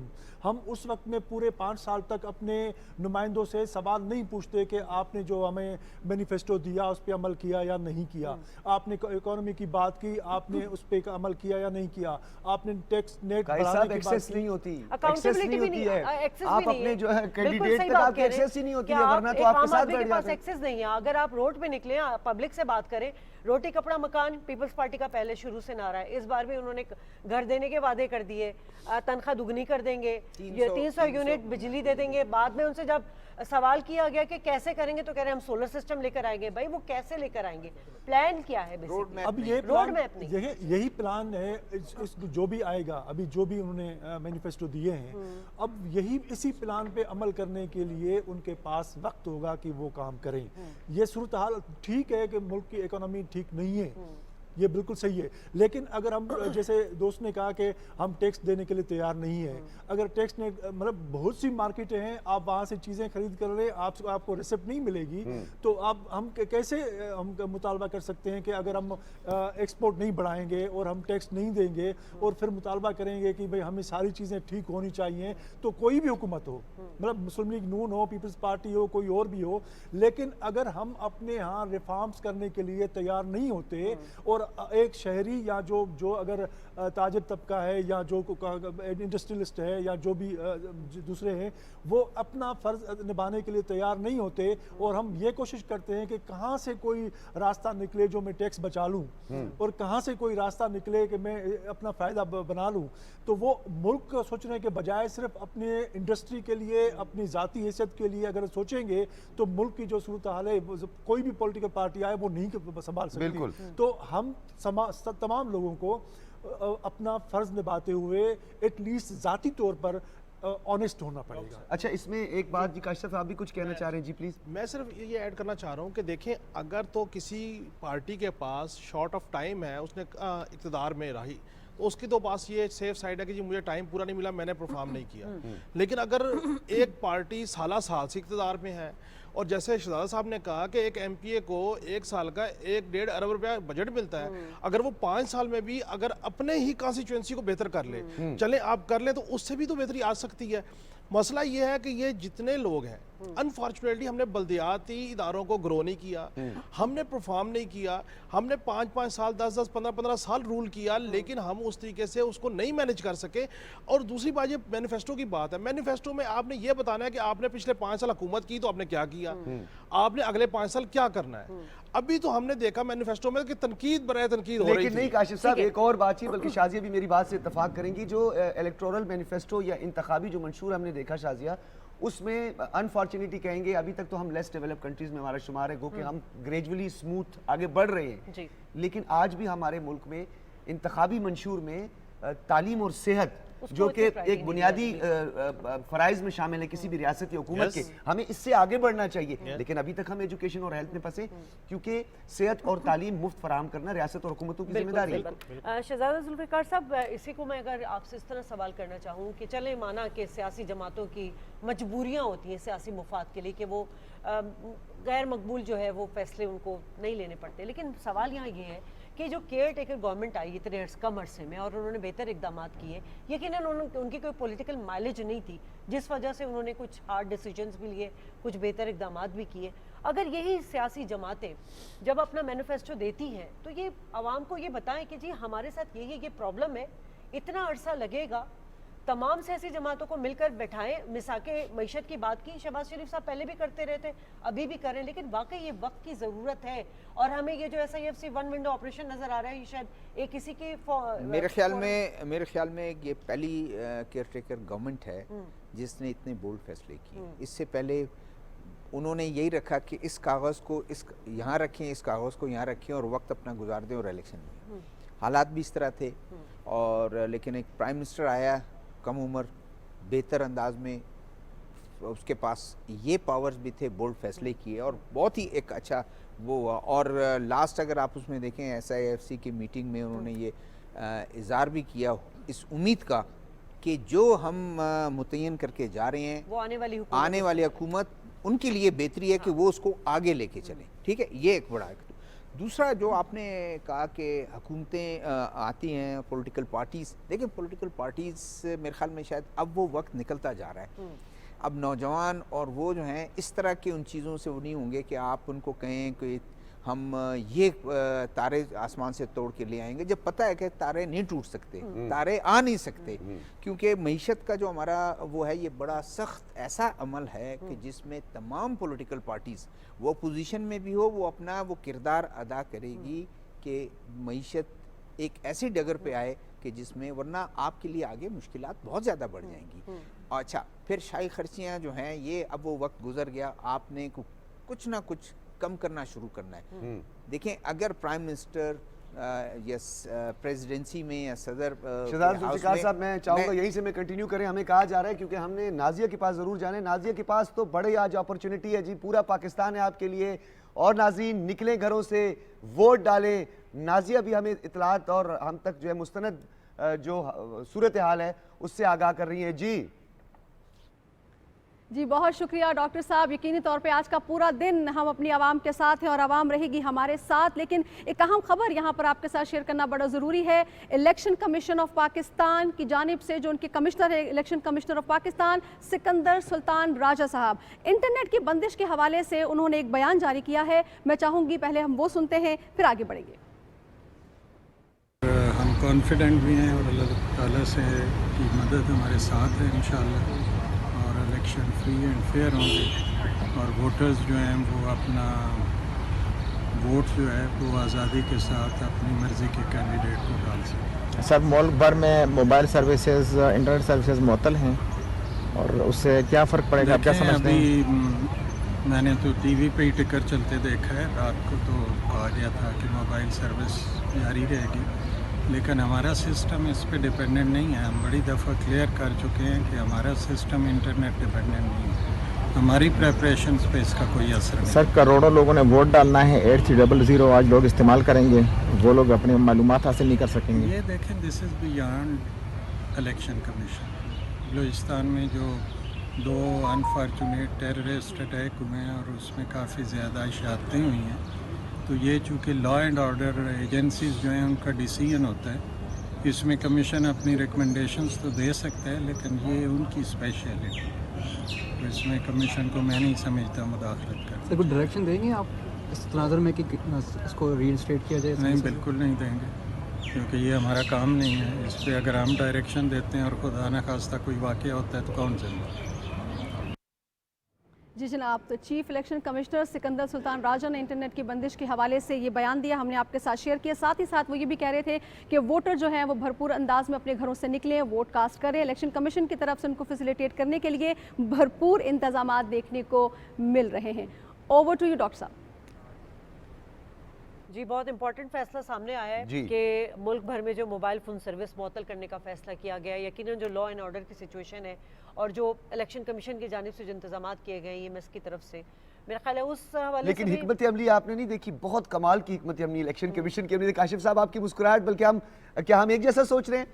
हम उस वक्त में उसमें पूरे 5 साल तक अपने नुमाइंदों से सवाल नहीं पूछते कि आपने जो हमें मैनिफेस्टो दिया उस पर अमल किया या नहीं किया, आपने इकोनॉमी की बात की, आपने उस पर अमल किया या नहीं किया, आपने टैक्स नेट बढ़ाने की बात की। नहीं होती, अकाउंटेबिलिटी भी नहीं है, आप अपने जो है कैंडिडेट तक आपकी एक्सेस ही नहीं होती है, वरना तो आपके साथ बैठ जाते हैं। एक्सेस नहीं है। अगर आप रोड पे निकले, पब्लिक से बात करें, रोटी कपड़ा मकान पीपल्स पार्टी का पहले शुरू से नारा है। इस बार भी उन्होंने घर देने के वादे कर दिए, तनख्वाह दुगनी कर देंगे, 300 यूनिट बिजली दे देंगे। बाद में उनसे जब सवाल किया गया कि कैसे करेंगे तो कह रहे हैं हम सोलर सिस्टम लेकर आएंगे। भाई वो कैसे लेकर आएंगे, प्लान क्या है? अब ये रोड मैप नहीं, यही प्लान है जो भी आएगा, अभी जो भी उन्होंने मैनिफेस्टो दिए हैं, अब यही इसी प्लान पे अमल करने के लिए उनके पास वक्त होगा कि वो काम करें। ये सूरत हाल ठीक है कि मुल्क की इकोनॉमी ठीक नहीं है, ये बिल्कुल सही है, लेकिन अगर हम जैसे दोस्त ने कहा कि हम टैक्स देने के लिए तैयार नहीं है, अगर टैक्स ने मतलब बहुत सी मार्केटें हैं, आप वहाँ से चीज़ें खरीद कर रहे, आपको रिसिप्ट नहीं मिलेगी, तो आप हम कैसे हम मुतालबा कर सकते हैं कि अगर हम एक्सपोर्ट नहीं बढ़ाएंगे और हम टैक्स नहीं देंगे और फिर मुतालबा करेंगे कि भाई हमें सारी चीज़ें ठीक होनी चाहिए, तो कोई भी हुकूमत हो, मतलब मुस्लिम लीग नून हो, पीपल्स पार्टी हो, कोई और भी हो, लेकिन अगर हम अपने यहाँ रिफॉर्म्स करने के लिए तैयार नहीं होते और एक शहरी या जो अगर ताजिर तबका है या जो इंडस्ट्रियलिस्ट है या जो भी दूसरे हैं, वो अपना फ़र्ज निभाने के लिए तैयार नहीं होते और हम ये कोशिश करते हैं कि कहाँ से कोई रास्ता निकले जो मैं टैक्स बचा लूँ और कहाँ से कोई रास्ता निकले कि मैं अपना फ़ायदा बना लूँ, तो वो मुल्क को सोचने के बजाय सिर्फ अपने इंडस्ट्री के लिए, अपनी ज़ाती हैसियत के लिए अगर सोचेंगे तो मुल्क की जो सूरत हाल है, कोई भी पॉलिटिकल पार्टी आए वो नहीं संभाल सकती। तो हम तमाम लोगों को अपना फर्ज निभाते हुए एटलीस्ट जाती तौर पर ऑनेस्ट होना पड़ेगा। अच्छा, इसमें एक बात जी, काशिफ आप भी कुछ कहना चाह रहे हैं? जी प्लीज। मैं सिर्फ ये ऐड करना चाह रहा हूँ कि देखें, अगर तो किसी पार्टी के पास शॉर्ट ऑफ टाइम है, उसने इक़्तिदार में रही, तो उसके तो पास ये सेफ साइड है कि जी मुझे टाइम पूरा नहीं मिला, मैंने परफॉर्म नहीं किया। लेकिन अगर एक पार्टी साल से इक़्तिदार में है और जैसे शहजादा साहब ने कहा कि एक एमपीए को 1 साल का 1-1.5 अरब रुपया बजट मिलता है, अगर वो 5 साल में भी अगर अपने ही कॉन्स्टिट्यूएंसी को बेहतर कर ले, चले आप कर ले, तो उससे भी तो बेहतरी आ सकती है। मसला ये है कि ये जितने लोग हैं, अनफॉर्चुनेटली हमने बल्दियाती इदारों को ग्रो नहीं किया, हमने परफॉर्म नहीं किया, हमने 5-5 साल 10-10 15-15 साल रूल किया, लेकिन हम उस तरीके से उसको नहीं मैनेज कर सके। और दूसरी बात, ये मैनिफेस्टो की बात है, मैनिफेस्टो में आपने ये बताना है कि आपने पिछले 5 साल हुकूमत की तो आपने क्या किया, आपने अगले 5 साल क्या करना है। अभी तो हमने देखा मैनिफेस्टो में कि तनकीद बराए तनकीद हो रही थी। लेकिन नहीं काशिफ साहब, एक और बात थी, बल्कि शाजिया भी मेरी बात से इत्तफाक करेंगी, जो इलेक्टोरल मैनिफेस्टो या इंतखाबी जो मंशूर हमने देखा शाजिया, उसमें अनफॉर्चुनेटली कहेंगे अभी तक तो हम लेस डेवलप कंट्रीज में हमारा शुमार है, गो कि हम ग्रेजुअली स्मूथ आगे बढ़ रहे हैं, लेकिन आज भी हमारे मुल्क में इंतखाबी मंशूर में तालीम और सेहत जो कि एक बुनियादी फराइज में शामिल है किसी भी रियासत या हुकूमत के, हमें इससे आगे बढ़ना चाहिए। लेकिन अभी तक हम एजुकेशन और हेल्थ में फंसे, क्योंकि सेहत और तालीम मुफ्त फराहम करना रियासत और हुकूमतों की जिम्मेदारी है। शहजादा जुल्फ़िकार साहब, इसी को मैं अगर आपसे इस तरह सवाल करना चाहूँ कि चले माना कि सियासी जमातों की मजबूरियाँ होती हैं सियासी मुफाद के लिए कि वो गैर मकबूल जो है वो फैसले उनको नहीं लेने पड़ते, लेकिन सवाल यहाँ ये है कि जो केयर टेकर गवर्नमेंट आई इतने कम अरसे में और उन्होंने बेहतर इकदाम किए, यकीनन उनकी कोई पॉलिटिकल माइलेज नहीं थी, जिस वजह से उन्होंने कुछ हार्ड डिसीजंस भी लिए, कुछ बेहतर इकदाम भी किए। अगर यही सियासी जमातें जब अपना मैनिफेस्टो देती हैं तो ये आवाम को ये बताएं कि जी हमारे साथ ये प्रॉब्लम है, इतना अरसा लगेगा, तमाम सियासी जमातों को मिलकर बैठाएं। मिसाके मईशत की बात की शहबाज शरीफ साहब पहले भी करते रहे थे, अभी भी करें, लेकिन वाकई ये वक्त की ज़रूरत है। और हमें ये जो SIFC 1 विंडो ऑपरेशन नज़र आ रहा है, ये शायद एक किसी की मेरे ख्याल में ये पहली केयर टेकर गवर्नमेंट है जिसने इतने बोल्ड फैसले किए। इससे पहले उन्होंने यही रखा कि इस कागज़ को यहाँ रखें, इस कागज़ को यहाँ रखें और वक्त अपना गुजार दें और इलेक्शन में। हालात भी इस तरह थे, और लेकिन एक प्राइम मिनिस्टर आया कम उम्र, बेहतर अंदाज में, उसके पास ये पावर्स भी थे, बोल्ड फैसले किए और बहुत ही एक अच्छा वो हुआ। और लास्ट अगर आप उसमें देखें SIFC की मीटिंग में उन्होंने ये इज़हार भी किया इस उम्मीद का कि जो हम मुतय्यन करके जा रहे हैं, वो आने वाली हुकूमत उनके लिए बेहतरी है कि वो उसको आगे लेके चलें। ठीक है, ये एक बड़ा दूसरा जो आपने कहा कि हुकूमतें आती हैं, पॉलिटिकल पार्टीज़, देखिए पॉलिटिकल पार्टीज़ मेरे ख्याल में शायद अब वो वक्त निकलता जा रहा है। अब नौजवान और वो जो हैं इस तरह के उन चीज़ों से वो नहीं होंगे कि आप उनको कहें कि हम ये तारे आसमान से तोड़ के ले आएंगे, जब पता है कि तारे नहीं टूट सकते, तारे आ नहीं सकते, क्योंकि मईशत का जो हमारा वो है ये बड़ा सख्त ऐसा अमल है कि जिसमें तमाम पॉलिटिकल पार्टीज़ वो पोजीशन में भी हो, वो अपना वो किरदार अदा करेगी कि मईशत एक ऐसी डगर पे आए कि जिसमें, वरना आपके लिए आगे मुश्किलात बहुत ज़्यादा बढ़ जाएंगी। अच्छा, फिर शाही खर्चियाँ जो हैं ये अब वो वक्त गुजर गया, आपने कुछ ना कुछ कम करना शुरू करना है। देखें, अगर प्राइम मिनिस्टर या प्रेसिडेंसी में या सदर जुल्फ़िकार साहब, मैं चाहूँगा यहीं से मैं कंटिन्यू करें। हमें कहा जा रहा है, क्योंकि हमने नाजिया के पास ज़रूर जाना है, नाजिया के पास तो बड़े आज अपॉर्चुनिटी है जी, पूरा पाकिस्तान है आपके लिए, और नाज़रीन निकलें घरों से, वोट डालें। नाजिया भी हमें इतलात और हम तक जो है मुस्तनद जो सूरत हाल है उससे आगाह कर रही है। जी बहुत शुक्रिया डॉक्टर साहब। यकीनी तौर पे आज का पूरा दिन हम अपनी आवाम के साथ हैं और आवाम रहेगी हमारे साथ, लेकिन एक अहम खबर यहाँ पर आपके साथ शेयर करना बड़ा ज़रूरी है। इलेक्शन कमीशन ऑफ पाकिस्तान की जानिब से जो उनके कमिश्नर है, election commissioner of Pakistan Sikandar Sultan Raja साहब, इंटरनेट की बंदिश के हवाले से उन्होंने एक बयान जारी किया है। मैं चाहूँगी पहले हम वो सुनते हैं, फिर आगे बढ़ेंगे। हम कॉन्फिडेंट भी हैं और अल्लाह ताला से की मदद हमारे साथ है इंशाअल्लाह, और इलेक्शन फ्री एंड फेयर होंगे और वोटर्स जो हैं वो अपना वोट जो है वो आज़ादी के साथ अपनी मर्ज़ी के कैंडिडेट को डाल सकें। सर, मुल्क भर में मोबाइल सर्विसेज, इंटरनेट सर्विसेज मुअत्तल हैं और उससे क्या फ़र्क पड़ेगा, आप क्या समझते हैं? मैंने तो टीवी पे ही टिकर चलते देखा है, रात को तो कहा गया था कि मोबाइल सर्विस जारी रहेगी, लेकिन हमारा सिस्टम इस पे डिपेंडेंट नहीं है। हम बड़ी दफ़ा क्लियर कर चुके हैं कि हमारा सिस्टम इंटरनेट डिपेंडेंट नहीं है, हमारी प्रेपरेशंस पे इसका कोई असर नहीं। सर, करोड़ों लोगों ने वोट डालना है, 8300 आज लोग इस्तेमाल करेंगे, वो लोग अपनी मालूमात हासिल नहीं कर सकेंगे। ये देखें, this is beyond election commission. Balochistan में जो 2 अनफॉर्चुनेट टेररिस्ट अटैक हुए हैं और उसमें काफ़ी ज़्यादा शहादतें हुई हैं, तो ये चूँकि लॉ एंड ऑर्डर एजेंसीज जो हैं उनका डिसीजन होता है, इसमें कमीशन अपनी रिकमेंडेशंस तो दे सकता है, लेकिन ये उनकी स्पेशलिटी है, तो इसमें कमीशन को मैं नहीं समझता मुदाखलत कर। सर, कुछ डायरेक्शन देंगे आप इस तनाज़ुर में कि इसको रीइंस्टेट किया जाए? नहीं, बिल्कुल नहीं देंगे, क्योंकि ये हमारा काम नहीं है। इस पर अगर हम डायरेक्शन देते हैं और खुदा न खास्ता कोई वाक़या होता है तो कौन जिम्मेदार? जी जनाब, तो chief election commissioner Sikandar Sultan राजा ने इंटरनेट की बंदिश के हवाले से ये बयान दिया, हमने आपके साथ शेयर किया। साथ ही साथ वो ये भी कह रहे थे कि वोटर जो हैं वो भरपूर अंदाज में अपने घरों से निकलें, वोट कास्ट करें। इलेक्शन कमीशन की तरफ से उनको फैसिलिटेट करने के लिए भरपूर इंतजामात देखने को मिल रहे हैं। ओवर टू यू डॉक्टर साहब। जी, बहुत इंपॉर्टेंट फैसला सामने आया है कि मुल्क भर में जो मोबाइल फ़ोन सर्विस मुअत्तल करने का फैसला किया गया है। यकीनन जो लॉ एंड ऑर्डर की सिचुएशन है और जो इलेक्शन कमीशन की जानिब से जो इंतजाम किए गए हैं की तरफ से, मेरा ख्याल है उस हवाले लेकिन से हिकमत अमली आपने नहीं देखी, बहुत कमाल की हिकमत अमली इलेक्शन कमीशन की हमने। काशिफ साहब, आपकी मुस्कुराहट, बल्कि हम एक जैसा सोच रहे हैं?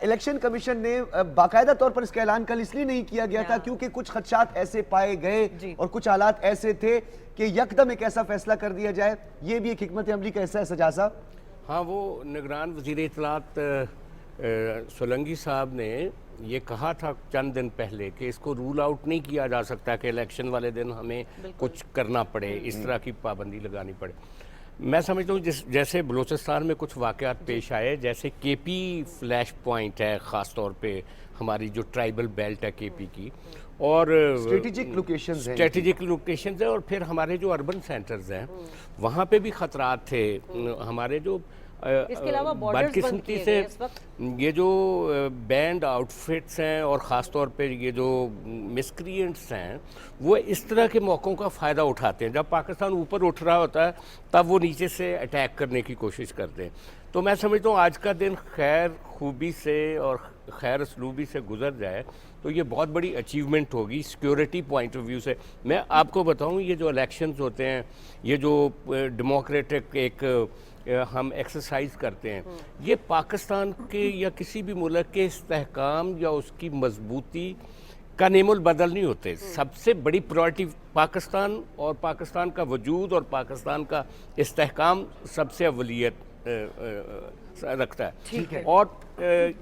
इलेक्शन कमीशन ने बाकायदा तौर पर इसका ऐलान कल इसलिए नहीं किया गया था क्योंकि कुछ खदशात ऐसे पाए गए और कुछ हालात ऐसे थे कि यकदम एक ऐसा फैसला कर दिया जाए। ये भी एक हिकमत अमली का हिस्सा है सजाद साहब। हाँ, वो निगरान वज़ीर इत्तलात सोलंकी साहब ने ये कहा था चंद दिन पहले कि इसको रूल आउट नहीं किया जा सकता कि इलेक्शन वाले दिन हमें कुछ करना पड़े, इस तरह की पाबंदी लगानी पड़े। मैं समझता हूँ जैसे बलूचिस्तान में कुछ वाक़यात पेश आए, जैसे केपी फ्लैश पॉइंट है, ख़ास तौर पे हमारी जो ट्राइबल बेल्ट है केपी की, और स्ट्रेटेजिक लोकेशंस है, और फिर हमारे जो अर्बन सेंटर्स हैं वहाँ पे भी ख़तरात थे। हमारे जो इसके अलावा बदकिस्मती से ये जो बैंड आउटफिट्स हैं और ख़ास तौर पे ये जो मिसक्रिएंट्स हैं वो इस तरह के मौक़ों का फ़ायदा उठाते हैं। जब पाकिस्तान ऊपर उठ रहा होता है तब वो नीचे से अटैक करने की कोशिश करते हैं। तो मैं समझता हूँ आज का दिन खैर खूबी से और खैर असलूबी से गुजर जाए तो ये बहुत बड़ी अचीवमेंट होगी सिक्योरिटी पॉइंट ऑफ व्यू से। मैं आपको बताऊँ, ये जो इलेक्शंस होते हैं, ये जो डेमोक्रेटिक एक हम एक्सरसाइज करते हैं, ये पाकिस्तान के या किसी भी मुल्क के इस्तेहकाम या उसकी मजबूती का नेमुल बदल नहीं होते। सबसे बड़ी प्रायोरिटी पाकिस्तान और पाकिस्तान का वजूद और पाकिस्तान का इस्तेहकाम सबसे अवलियत रखता है। ठीक है। और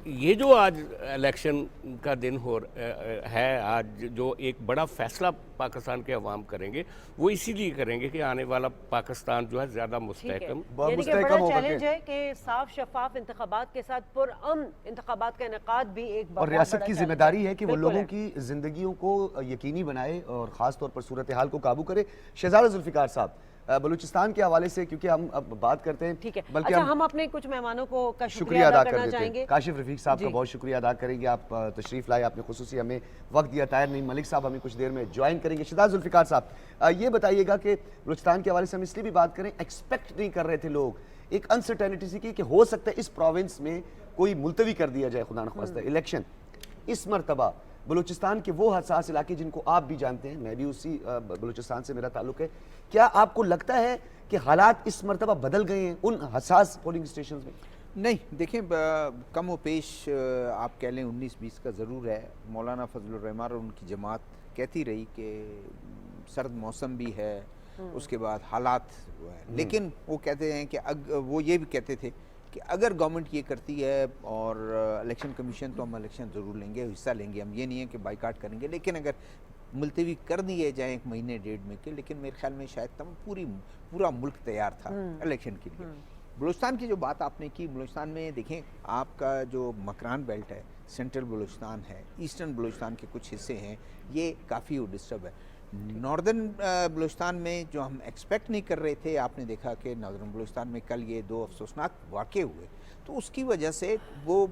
ये जो आज इलेक्शन का दिन है, आज जो एक बड़ा फैसला पाकिस्तान के अवाम करेंगे वो इसीलिए करेंगे कि आने वाला पाकिस्तान जो है ज़्यादा मुस्तहकम यानी कि बड़ा चैलेंज है कि साफ शफाफ इंतखाबात के साथ पुरअमन इंतखाबात का इनेकाद भी एक और रियासत की जिम्मेदारी है कि वो लोगों की जिंदगियों को यकीनी बनाए और ख़ास तौर पर सूरत हाल को काबू करे। शहजादा जुल्फिकार साहब, बलूचिस्तान के हवाले से क्योंकि हम अब बात करते हैं, ठीक है, बल्कि अच्छा हम अपने कुछ मेहमानों को का शुक्रिया अदा करना कर देते चाहेंगे। हैं। काशिफ रफीक साहब का बहुत शुक्रिया अदा करेंगे, आप तशरीफ़ लाए, आपने खुसूसी हमें वक्त दिया। ताहिर नईम मलिक साहब हमें कुछ देर में ज्वाइन करेंगे। शहजादा जुल्फिकार साहब, ये बताइएगा कि बलूचिस्तान के हवाले से हम इसलिए भी बात करें, एक्सपेक्ट नहीं कर रहे थे लोग, एक अनसर्टेनिटी सी कि हो सकता है इस प्रोविंस में कोई मुलतवी कर दिया जाए, खुदा न ख्वास्ता इलेक्शन। इस मरतबा बलूचिस्तान के वो हसास इलाके जिनको आप भी जानते हैं, मैं भी उसी बलूचिस्तान से मेरा ताल्लुक है, क्या आपको लगता है कि हालात इस मरतबा बदल गए हैं उन हसास पोलिंग स्टेशन में? नहीं, देखें, कम व पेश आप कह लें 19-20 का ज़रूर है। मौलाना फजलुर रहमान और उनकी जमात कहती रही कि सर्द मौसम भी है, उसके बाद हालात है, लेकिन वो कहते हैं कि वो ये भी कहते थे कि अगर गवर्नमेंट ये करती है और इलेक्शन कमीशन, तो हम इलेक्शन ज़रूर लेंगे, हिस्सा लेंगे, हम ये नहीं है कि बाइकाट करेंगे, लेकिन अगर मुलतवी कर दिए जाएँ 1 महीने 1.5 में के, लेकिन मेरे ख्याल में शायद पूरा मुल्क तैयार था इलेक्शन के लिए। बलूचिस्तान की जो बात आपने की, बलूचिस्तान में देखें, आपका जो मकरान बेल्ट है, सेंट्रल बलूचिस्तान है, ईस्टर्न बलूचिस्तान के कुछ हिस्से हैं, ये काफ़ी डिस्टर्ब है। नॉर्दर्न बलूचिस्तान में जो हम एक्सपेक्ट नहीं कर रहे थे, आपने देखा कि नॉर्दर्न बलूचिस्तान में कल ये 2 अफसोसनाक वाक़े हुए, तो उसकी वजह से वो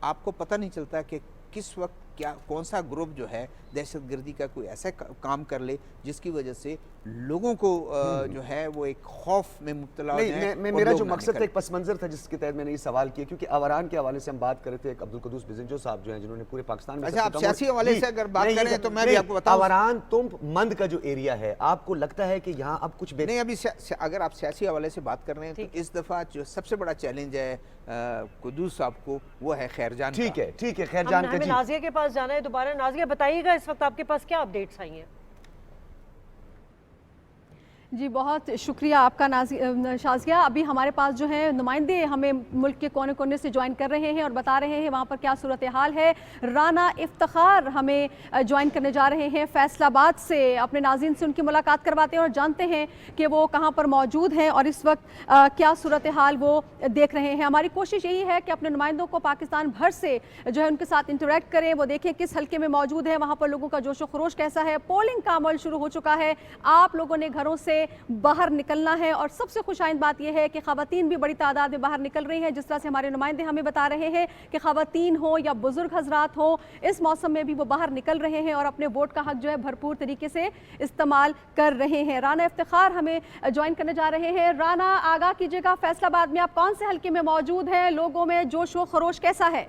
आपको पता नहीं चलता कि किस वक्त क्या कौन सा ग्रुप जो है दहशतगर्दी का कोई ऐसा काम कर ले जिसकी वजह से लोगों को जो है वो एक खौफ में मुब्तला हो जाए। मेरा जो मकसद था एक पस मंजर था जिसके तहत मैंने ये सवाल किया, क्योंकि अवारान के हवाले से हम बात कर रहे थे। एक अब्दुल कुद्दूस बिजंजो साहब जो हैं, जिन्होंने पूरे पाकिस्तान में, अच्छा, आप सियासी हवाले से अगर बात करें तो मैं भी आपको बताऊं, अवारान तुम मंद का जो एरिया है, आपको लगता है कि यहाँ अब कुछ नहीं, अभी अगर आप सियासी हवाले से बात कर रहे हैं तो इस दफा जो सबसे बड़ा चैलेंज है कुद्दूस साहब को, वो है खैरजान। ठीक है, ठीक है, खैरजान का जी। नाज़िया के पास जाना है दोबारा। नाज़िया, बताइएगा इस वक्त आपके पास क्या अपडेट्स आई हैं? जी बहुत शुक्रिया आपका शाज़िया। अभी हमारे पास जो है नुमाइंदे हमें मुल्क के कोने कोने से ज्वाइन कर रहे हैं और बता रहे हैं वहाँ पर क्या सूरत हाल है। राना इफ्तिखार हमें ज्वाइन करने जा रहे हैं फैसलाबाद से। अपने नाज़रीन से उनकी मुलाकात करवाते हैं और जानते हैं कि वो कहाँ पर मौजूद हैं और इस वक्त क्या सूरत हाल वो देख रहे हैं। हमारी कोशिश यही है कि अपने नुमाइंदों को पाकिस्तान भर से जो है उनके साथ इंटरेक्ट करें, वो देखें किस हल्के में मौजूद है, वहाँ पर लोगों का जोशो खरोश कैसा है। पोलिंग का अमल शुरू हो चुका है, आप लोगों ने घरों से बाहर निकलना है और सबसे खुशाइंद बात यह है कि ख़वातीन भी बड़ी तादाद में बाहर निकल रही हैं। जिस तरह से हमारे नुमाइंदे हमें बता रहे हैं कि ख़वातीन हो या बुजुर्ग हजरात हो, इस मौसम में भी वो बाहर निकल रहे हैं और अपने वोट का हक जो है भरपूर तरीके से इस्तेमाल कर रहे हैं। राना इफ्तिखार हमें ज्वाइन करने जा रहे हैं। राना, आगाह कीजिएगा, फैसलाबाद में आप कौन से हल्के में मौजूद हैं, लोगों में जोश व खरोश कैसा है?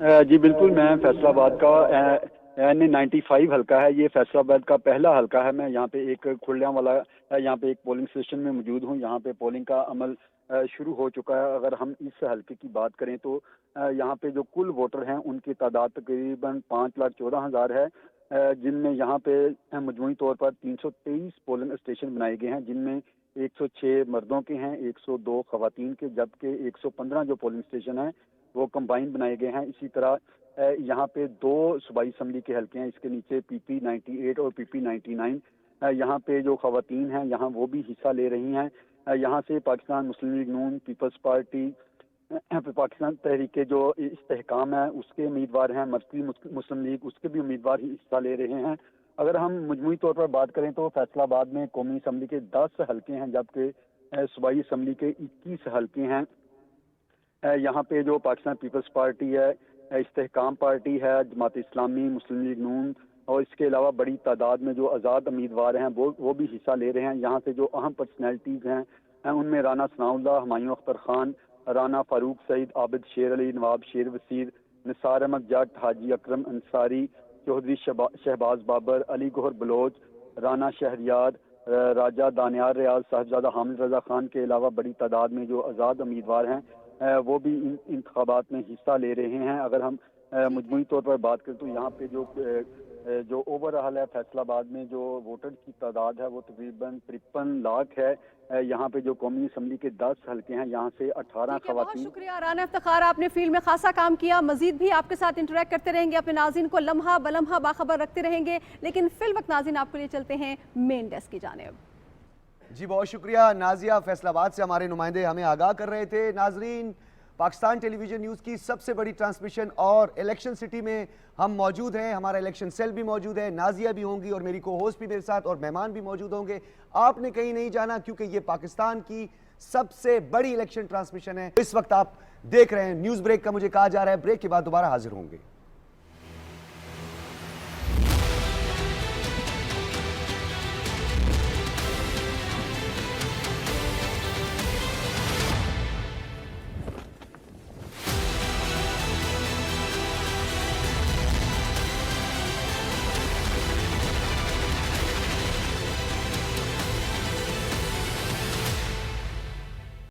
जी बिल्कुल, मैं फैसलाबाद का N95 हल्का है, ये फैसलाबाद का पहला हल्का है। मैं यहाँ पे एक खुलिया वाला यहाँ पे एक पोलिंग स्टेशन में मौजूद हूँ। यहाँ पे पोलिंग का अमल शुरू हो चुका है। अगर हम इस हल्के की बात करें तो यहाँ पे जो कुल वोटर हैं उनकी तादाद तकरीबन 5,14,000 है, जिनमें यहाँ पे मजमूई तौर पर 323 पोलिंग स्टेशन बनाए गए हैं, जिनमें 106 मर्दों के हैं, 102 खवातीन के, जबकि 115 जो पोलिंग स्टेशन हैं वो कंबाइन बनाए गए हैं। इसी तरह यहाँ पे 2 सूबाई असम्बली के हल्के हैं, इसके नीचे PP 98 और PP 99। यहाँ पे जो खवातीन हैं यहाँ वो भी हिस्सा ले रही हैं। यहाँ से पाकिस्तान मुस्लिम लीग नून, पीपल्स पार्टी, पाकिस्तान तहरीक जो इस्तेहकाम है उसके उम्मीदवार हैं, मर्कजी मुस्लिम लीग उसके भी उम्मीदवार हिस्सा ले रहे हैं। अगर हम मजमूई तौर पर बात करें तो फैसलाबाद में कौमी असम्बली के 10 हल्के हैं, जबकि सूबाई असम्बली के 21 हल्के हैं। यहाँ पे जो पाकिस्तान पीपल्स पार्टी है, इस्तेहकाम पार्टी है, जमात इस्लामी, मुस्लिम लीग नून और इसके अलावा बड़ी तादाद में जो आज़ाद उम्मीदवार हैं वो भी हिस्सा ले रहे हैं। यहाँ से जो अहम पर्सनैलिटीज़ हैं उनमें राना सनाउल्लाह, हुमायूं अख्तर खान, राना फारूक सईद, आबिद शेर अली, नवाब शेर वसीर, निसार अहमद जट, हाजी अकरम अंसारी, चौधरी शहबाज बाबर, अली गौहर बलोच, राना शहरियार, राजा दानियार रियाज, साहिबजादा हामिद रजा खान के अलावा बड़ी तादाद में जो आज़ाद उम्मीदवार हैं वो भी इन इंतखाबात में हिस्सा ले रहे हैं। अगर हम मजमूई तौर पर बात करें तो यहाँ पे जो जो ओवरऑल है फैसलाबाद में जो वोटर की तादाद है वो तकरीबन 53 लाख है। यहाँ पे जो कौमी असम्बली के 10 हल्के हैं, यहाँ से 18 बहुत शुक्रिया राना इफ्तिखार, आपने फील्ड में खासा काम किया। मजीद भी आपके साथ इंटरेक्ट करते रहेंगे, अपने नाज़रीन को लम्हा बलम्हा बाखबर रखते रहेंगे, लेकिन फिल वक्त नाज़रीन आपके लिए चलते हैं मेन डेस्क की जानिब। जी बहुत शुक्रिया नाजिया, फैसलाबाद से हमारे नुमाइंदे हमें आगाह कर रहे थे। नाजरीन, पाकिस्तान टेलीविजन न्यूज़ की सबसे बड़ी ट्रांसमिशन और इलेक्शन सिटी में हम मौजूद हैं, हमारा इलेक्शन सेल भी मौजूद है, नाजिया भी होंगी और मेरी को होस्ट भी मेरे साथ और मेहमान भी मौजूद होंगे। आपने कहीं नहीं जाना क्योंकि ये पाकिस्तान की सबसे बड़ी इलेक्शन ट्रांसमिशन है। इस वक्त आप देख रहे हैं न्यूज़ ब्रेक का, मुझे कहा जा रहा है ब्रेक के बाद दोबारा हाजिर होंगे।